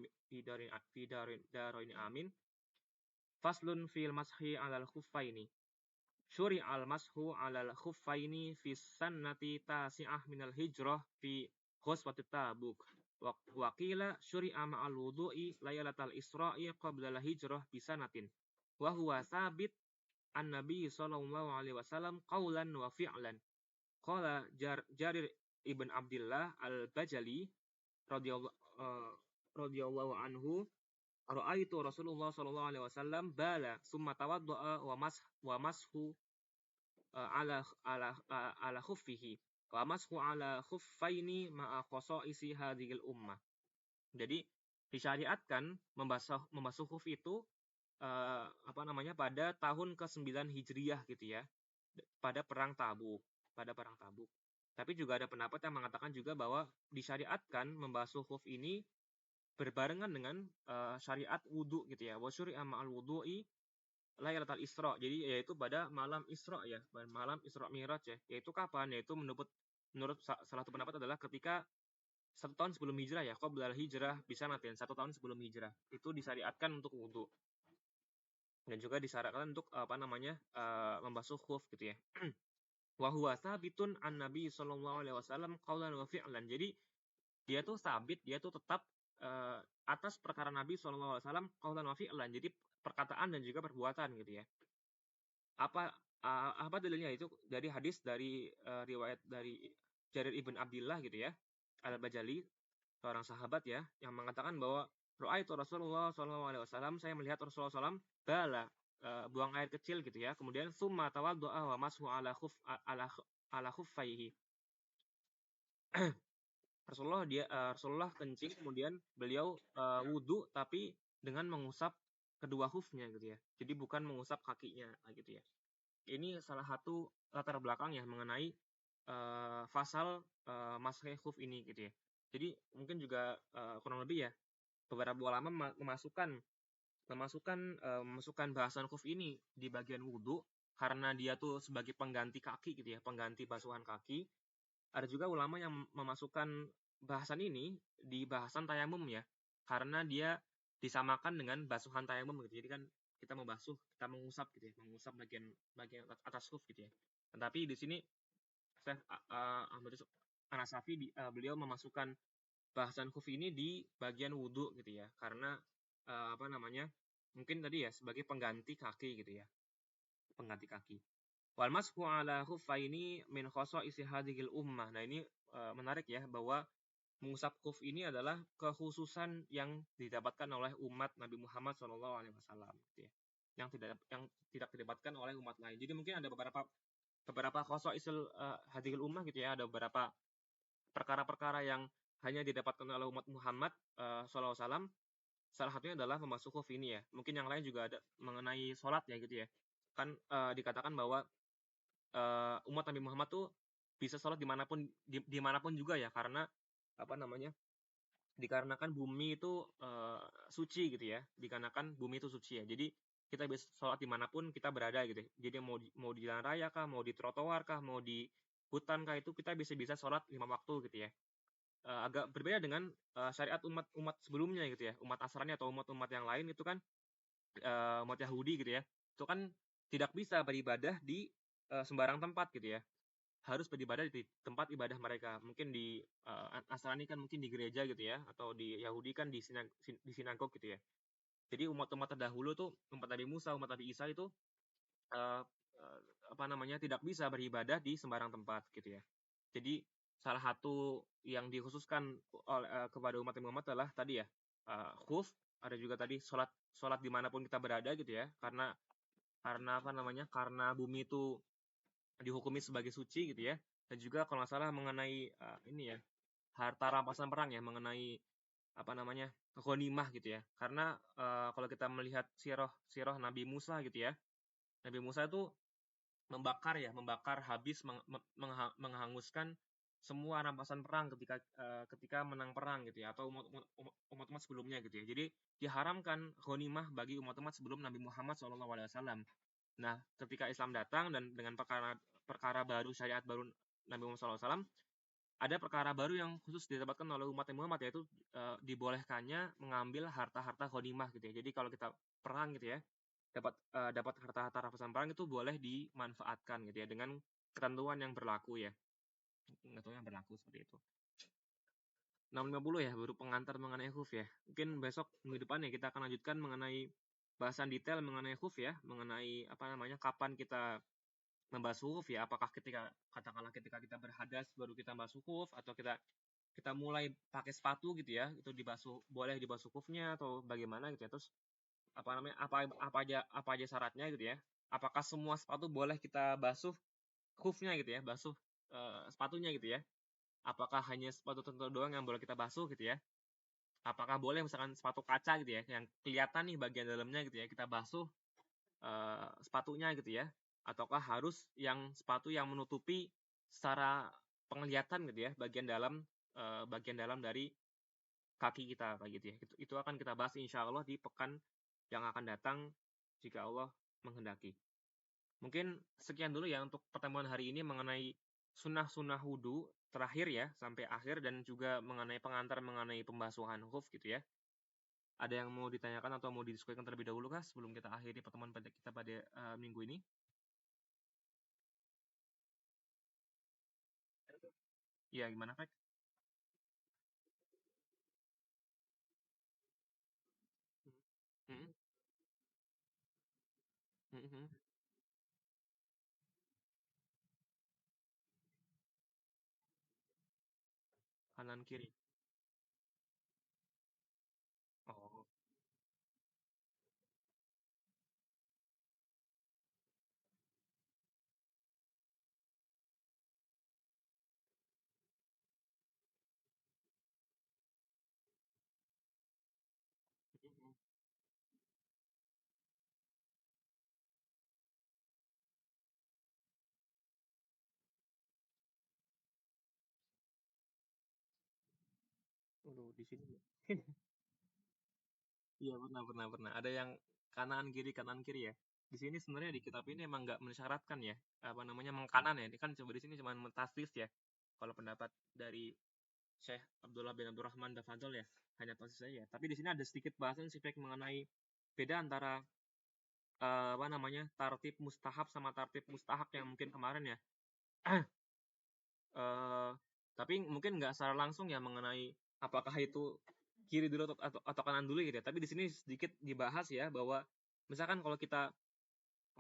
amin. Faslun fil mashi 'alal khuffaini. Syuri al-mashu 'alal khuffaini fi sannati tasi'ah minal hijrah fi ghazwati Tabuk. Wa qila syuri'a ma'al wudu'i laylatal Isra'i qabla al-hijrah bi sanatin. Wa huwa sabit an-nabi sallallahu alaihi wasallam qaulan wa fi'lan. Qala Jarir ibn Abdullah al-Bajali radhiyallahu radhiyallahu anhu Ra'aitu Rasulullah sallallahu alaihi wasallam bala summa tawadda'a wa mashu ala khuffihi wa mashu ala khuffaini ma'a khasa'isi hadhil ummah. Jadi disyariatkan membasuh khuf itu pada tahun ke-9 Hijriah gitu ya. Pada perang Tabuk. Tapi juga ada pendapat yang mengatakan juga bahwa disyariatkan membasuh khuf ini berbarengan dengan syariat wudu gitu ya. Wa syuri'a ma'al wudu'i Lailatul Isra. Jadi yaitu pada malam Isra ya, malam Isra Mi'raj ya. Yaitu kapan? Yaitu menurut salah satu pendapat adalah ketika 1 tahun sebelum hijrah ya, qoblal hijrah bisa natin 1 tahun sebelum hijrah. Itu disyariatkan untuk wudu. Dan juga disyariatkan untuk membasuh khuf gitu ya. Wa huwa tsabitun an Nabi sallallahu alaihi wasallam qaulan wa fi'lan. Jadi dia tuh tetap atas perkara Nabi sallallahu alaihi wasallam qaulan wa fi'lan. Jadi perkataan dan juga perbuatan gitu ya. Apa dalilnya? Itu dari hadis dari riwayat dari Jarir ibn Abdullah gitu ya, Al-Bajali, seorang sahabat ya, yang mengatakan bahwa ra'aitu Rasulullah sallallahu alaihi wasallam, saya melihat Rasulullah SAW bala buang air kecil gitu ya, kemudian summa tawaddu'a wa mashu ala khuffaihi. Rasulullah kencing, kemudian beliau wudu tapi dengan mengusap kedua khufnya gitu ya. Jadi bukan mengusap kakinya gitu ya. Ini salah satu latar belakang ya mengenai fasal masih khuf ini gitu ya. Jadi mungkin juga kurang lebih ya beberapa ulama memasukkan bahasan khuf ini di bagian wudu karena dia tuh sebagai pengganti kaki gitu ya, pengganti basuhan kaki. Ada juga ulama yang memasukkan bahasan ini di bahasan tayamum ya, karena dia disamakan dengan basuhan tayamum gitu. Jadi kan kita kita mengusap gitu ya, mengusap bagian atas khuf gitu ya. Tetapi di sini Syekh Ahmad An-Nasafi beliau memasukkan bahasan khuf ini di bagian wudu gitu ya, karena mungkin tadi ya sebagai pengganti kaki gitu ya, pengganti kaki. Wal mashu ala khuffaini min khasa'isi hadhil ummah. Nah, ini menarik ya bahwa mengusap khuf ini adalah kekhususan yang didapatkan oleh umat Nabi Muhammad SAW gitu ya. Yang tidak didapatkan oleh umat lain. Jadi mungkin ada beberapa khasaisul hadhil ummah gitu ya, ada beberapa perkara-perkara yang hanya didapatkan oleh umat Muhammad SAW. Salah satunya adalah membasuh khuf ini ya. Mungkin yang lain juga ada mengenai sholat ya gitu ya. Kan dikatakan bahwa umat Nabi Muhammad tuh bisa sholat dimanapun juga ya, karena dikarenakan bumi itu suci gitu ya, dikarenakan bumi itu suci ya. Jadi kita bisa sholat dimanapun kita berada gitu. Jadi mau di jalan raya kah, mau di trotoar kah, mau di hutan kah, itu kita bisa sholat 5 waktu gitu ya. Agak berbeda dengan syariat umat sebelumnya gitu ya, umat Nasrani atau umat yang lain itu kan umat Yahudi gitu ya. Itu kan tidak bisa beribadah di sembarang tempat gitu ya. Harus beribadah di tempat ibadah mereka. Mungkin di Nasrani kan mungkin di gereja gitu ya, atau di Yahudi kan di sinagog gitu ya. Jadi umat-umat terdahulu tuh, umat Nabi Musa, umat Nabi Isa itu tidak bisa beribadah di sembarang tempat gitu ya. Jadi salah satu yang dikhususkan kepada umat Muhammad adalah tadi ya khuf, ada juga tadi sholat dimanapun kita berada gitu ya, karena karena bumi itu dihukumi sebagai suci gitu ya. Dan juga kalau nggak salah mengenai ini ya, harta rampasan perang ya, mengenai ghanimah gitu ya. Karena kalau kita melihat sirah Nabi Musa gitu ya, Nabi Musa itu membakar habis menghanguskan semua rampasan perang ketika menang perang gitu ya, atau umat-umat sebelumnya gitu ya. Jadi diharamkan ghanimah bagi umat-umat sebelum Nabi Muhammad SAW. Nah, ketika Islam datang dan dengan perkara baru, syariat baru Nabi Muhammad SAW, ada perkara baru yang khusus didapatkan oleh umat Muhammad, yaitu dibolehkannya mengambil harta-harta ghanimah gitu ya. Jadi kalau kita perang gitu ya, dapat harta-harta rampasan perang itu boleh dimanfaatkan gitu ya, dengan ketentuan yang berlaku ya. Ketentuan yang berlaku seperti itu. 650 ya, baru pengantar mengenai khuf ya. Mungkin besok minggu depan ya kita akan lanjutkan mengenai bahasan detail mengenai khuf ya, mengenai kapan kita membasuh khuf ya, apakah katakanlah ketika kita berhadas baru kita membasuh khuf, atau kita kita mulai pakai sepatu gitu ya, itu boleh dibasuh kufnya atau bagaimana gitu ya. Terus apa namanya, apa aja syaratnya gitu ya. Apakah semua sepatu boleh kita basuh kufnya gitu ya, basuh sepatunya gitu ya. Apakah hanya sepatu tertentu doang yang boleh kita basuh gitu ya. Apakah boleh misalkan sepatu kaca gitu ya, yang kelihatan nih bagian dalamnya gitu ya, kita basuh sepatunya gitu ya. Ataukah harus yang sepatu yang menutupi secara penglihatan gitu ya, bagian dalam dari kaki kita kayak gitu ya. Itu akan kita bahas insya Allah di pekan yang akan datang jika Allah menghendaki. Mungkin sekian dulu ya untuk pertemuan hari ini mengenai sunnah-sunnah wudhu terakhir ya sampai akhir, dan juga mengenai pengantar mengenai pembasuhan huf gitu ya. Ada yang mau ditanyakan atau mau didiskusikan terlebih dahulu kah sebelum kita akhiri pertemuan kita pada minggu ini? Iya, gimana Pak? Hmm, hmm, hmm. Kanan kiri. Oh. Hmm, hmm. Waduh, di sini. Iya, pernah, pernah, pernah. Ada yang kanan kiri ya. Di sini sebenarnya di kitab ini emang nggak mensyaratkan ya, apa namanya, mengkanan ya. Ini kan coba di sini cuma mentaslis ya. Kalau pendapat dari Syekh Abdullah bin Abdurrahman Dafadol ya, hanya taslis saja. Tapi di sini ada sedikit bahasan sih Pak, mengenai beda antara apa namanya, tartib mustahab sama tartib mustahak yang mungkin kemarin ya. eh tapi mungkin nggak secara langsung ya mengenai apakah itu kiri dulu atau kanan dulu gitu ya. Tapi di sini sedikit dibahas ya bahwa misalkan kalau kita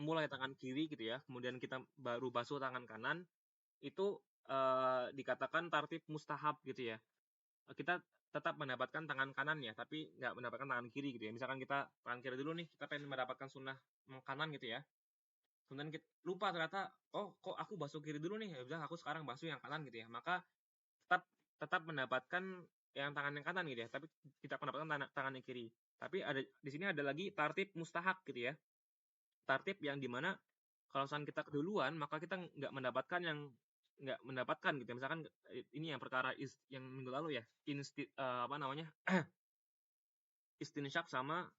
mulai tangan kiri gitu ya, kemudian kita baru basuh tangan kanan, itu dikatakan tartib mustahab gitu ya. Kita tetap mendapatkan tangan kanan ya, tapi nggak mendapatkan tangan kiri gitu ya. Misalkan kita tangan kiri dulu nih, kita pengen mendapatkan sunnah kanan gitu ya. Kemudian kita lupa ternyata, oh kok aku basuh kiri dulu nih, ya udah aku sekarang basuh yang kanan gitu ya. Maka tetap tetap mendapatkan yang tangan yang kanan gitu ya, tapi tidak mendapatkan tangan yang kiri. Tapi ada di sini ada lagi tartib mustahak gitu ya. Tartib yang dimana kalau misalkan kita keduluan maka kita nggak mendapatkan gitu ya. Misalkan ini yang perkara yang minggu lalu ya, apa namanya, istinsyak sama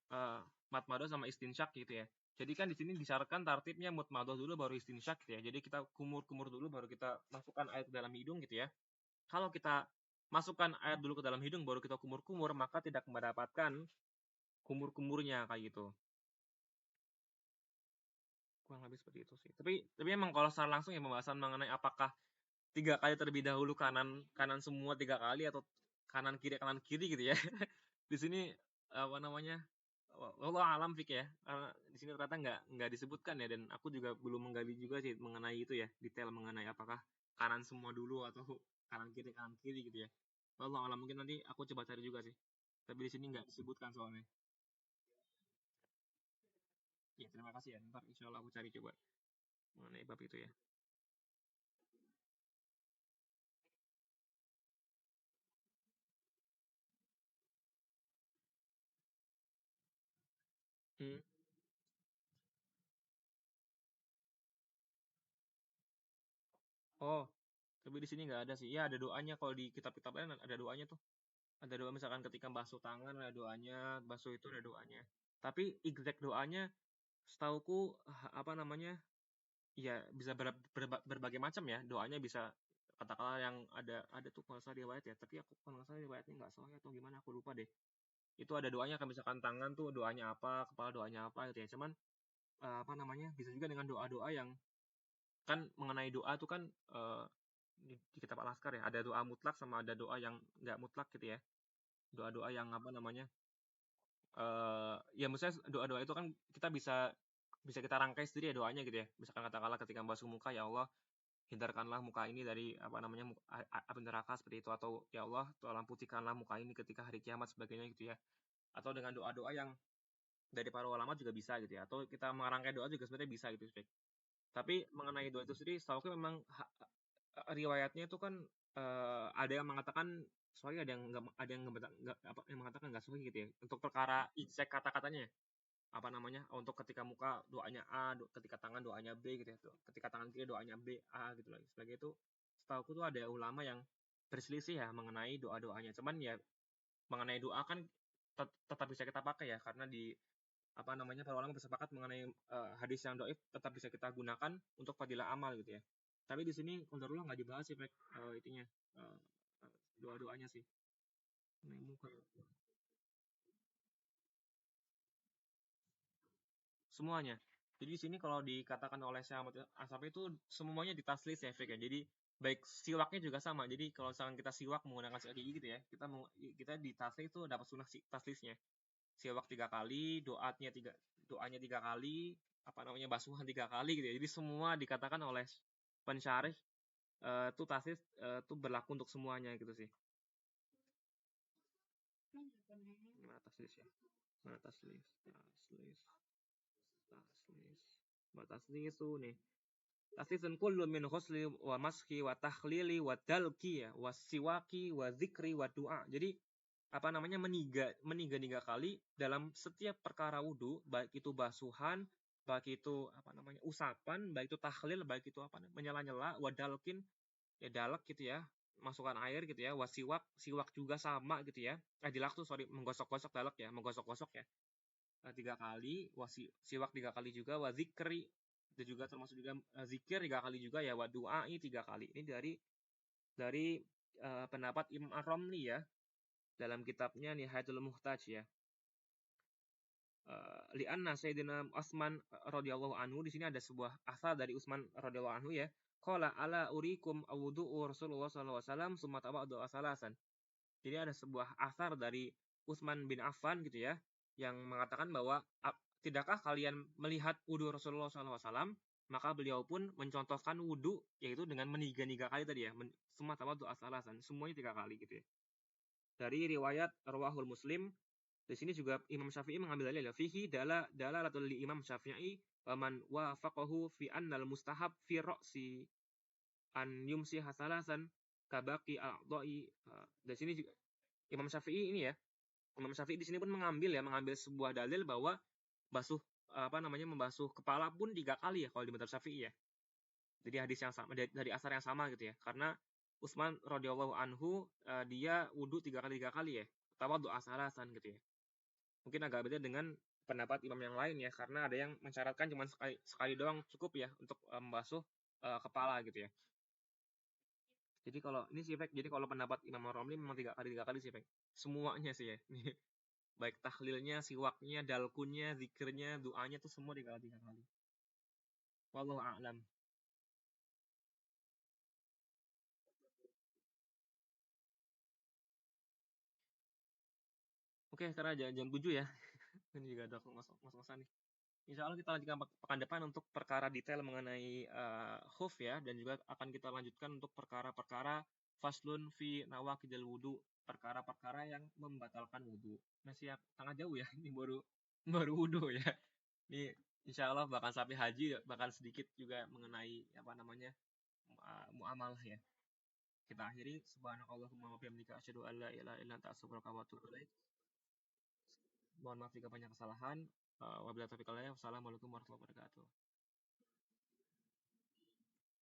matmadah sama istinsyak gitu ya. Jadi kan di sini disyaratkan tartibnya mutmadah dulu baru istinsyak gitu ya. Jadi kita kumur-kumur dulu baru kita masukkan air ke dalam hidung gitu ya. Kalau kita masukkan air dulu ke dalam hidung baru kita kumur-kumur, maka tidak mendapatkan kumur-kumurnya kayak gitu. Kurang lebih seperti itu sih. Tapi emang kalau secara langsung ya pembahasan mengenai apakah 3 kali terlebih dahulu kanan kanan semua 3 kali atau kanan kiri gitu ya. Di sini apa namanya? Allah alam fik ya. Karena di sini ternyata nggak disebutkan ya, dan aku juga belum menggali juga sih mengenai itu ya, detail mengenai apakah kanan semua dulu atau kanan kiri gitu ya. Allah alam, mungkin nanti aku coba cari juga sih. Tapi di sini nggak disebutkan soalnya. Ya, terima kasih ya. Ntar insya Allah aku cari coba mengenai bab itu ya. Hmm. Oh, tapi di sini nggak ada sih. Ya, ada doanya kalau di kitab-kitab lain ada doanya tuh. Ada doa misalkan ketika basuh tangan ada doanya, basuh itu ada doanya. Tapi exact doanya setauku apa namanya? Ya bisa berbagai macam ya. Doanya bisa katakanlah yang ada tuh kalau salah riwayat ya. Tapi aku kalau nggak salah riwayatnya nggak salah atau gimana aku lupa deh. Itu ada doanya kan, misalkan tangan tuh doanya apa, kepala doanya apa gitu ya. Cuman apa namanya? Bisa juga dengan doa-doa yang kan mengenai doa tuh kan di kitab Al-Azkar ya, ada doa mutlak sama ada doa yang nggak mutlak gitu ya. Doa-doa yang apa namanya? Ya maksudnya doa-doa itu kan kita bisa bisa kita rangkai sendiri ya doanya gitu ya. Misalkan katakanlah ketika basuh muka, ya Allah, hindarkanlah muka ini dari api neraka seperti itu, atau ya Allah tolong putihkanlah muka ini ketika hari kiamat sebagainya gitu ya. Atau dengan doa-doa yang dari para ulama juga bisa gitu ya, atau kita merangkai doa juga sebenarnya bisa gitu. Tapi mengenai doa itu sendiri, setahu memang riwayatnya itu kan ada yang mengatakan sahih, ada yang yang mengatakan nggak sahih gitu ya. Untuk perkara ijek kata-katanya, untuk ketika muka doanya A, ketika tangan doanya B gitu ya. Ketika tangan kiri doanya B, A gitu lagi. Sebagai itu, setahuku tuh ada ulama yang berselisih ya mengenai doa-doanya. Cuman ya mengenai doa kan tetap bisa kita pakai ya, karena para ulama bersepakat mengenai hadis yang doif tetap bisa kita gunakan untuk fadilah amal gitu ya. Tapi di sini qadarullah nggak dibahas sih, itunya uh, doa-doanya sih. Muka. Semuanya. Jadi di sini kalau dikatakan oleh Syekh Ahmad Ashafi itu semuanya ditaslis ya, Fik ya. Jadi baik siwaknya juga sama. Jadi kalau misalkan kita siwak menggunakan siwak gigi gitu ya, kita di taslis itu dapat sunnah taslisnya. Siwak 3 kali, doanya 3 kali, basuhan 3 kali gitu ya. Jadi semua dikatakan oleh pensyarih itu taslis itu berlaku untuk semuanya gitu sih. Mana taslis ya? Mana taslis? Taslis tuh nih. Taslisun kullu min ghusli wa maski wa takhlili wa dalki ya, wa siwaki wa zikri wa doa. Jadi meniga 3 kali dalam setiap perkara wudhu, baik itu basuhan, baik itu usapan, baik itu tahlil, baik itu menyela-nyela, wadalkin ya dalak gitu ya, masukkan air gitu ya, siwak juga sama gitu ya. Dilak tuh menggosok-gosok dalak ya, menggosok-gosok ya. 3 kali, siwak 3 kali juga, zikri itu juga termasuk juga zikir 3 kali juga ya, du'ai 3 kali. Ini dari pendapat Imam Ar-Ramli ya, dalam kitabnya Nihayatul Muhtaj ya. Li'anna Sayyidina Utsman radhiyallahu anhu, di sini ada sebuah asal dari Utsman radhiyallahu anhu ya. Qala ala urikum awudu'u Rasulullah sallallahu alaihi wasallam summa taba'du asalasan. Jadi ada sebuah asar dari Utsman bin Affan gitu ya, yang mengatakan bahwa tidakkah kalian melihat wudhu Rasulullah SAW, maka beliau pun mencontohkan wudhu yaitu dengan meniga 3 kali tadi ya, semua taba'du asalasan, semuanya 3 kali gitu ya. Dari riwayat Rawahul Muslim, di sini juga Imam Syafi'i mengambil dalil ya, fihi dalalatul li Imam Syafi'i wa man wafaqahu fi annal mustahab fi ra'si an yumsi hasalasan kabaki a'dha'i. Di sini juga Imam Syafi'i ini ya, Imam Syafi'i di sini pun mengambil sebuah dalil bahwa membasuh kepala pun 3 kali ya kalau di mazhab Syafi'i ya. Jadi hadis yang sama dari asar yang sama gitu ya. Karena Utsman radhiyallahu anhu dia wudu 3 kali ya. Tawadhu asalasan gitu ya. Mungkin agak beda dengan pendapat imam yang lain ya, karena ada yang mensyaratkan cuma sekali doang cukup ya untuk membasuh kepala gitu ya. Jadi kalau ini sih, jadi kalau pendapat Imam Ar-Ramli memang 3 kali sih, semuanya sih ya. Baik tahlilnya, siwaknya, dalkunnya, zikirnya, doanya tuh semua 3 kali. Wallahu a'lam. Oke, sekarang jam 7 ya. Ini juga udah masuk-masan nih. Insya Allah kita lanjutkan pekan depan untuk perkara detail mengenai khuf ya, dan juga akan kita lanjutkan untuk perkara-perkara faslun fi nawaqidil wudu, perkara-perkara yang membatalkan wudu. Masih sangat jauh ya, ini baru wudu ya. Ini insya Allah bahkan sampai haji, bahkan sedikit juga mengenai muamalah ya. Kita akhiri, subhanakallahumma wa bihamdika asyhadu an la ilaha illa anta astaghfiruka wa atubu ilaik. Mohon maaf jika banyak kesalahan. Wabillahi taufiq wal hidayah. Wassalamualaikum warahmatullahi wabarakatuh.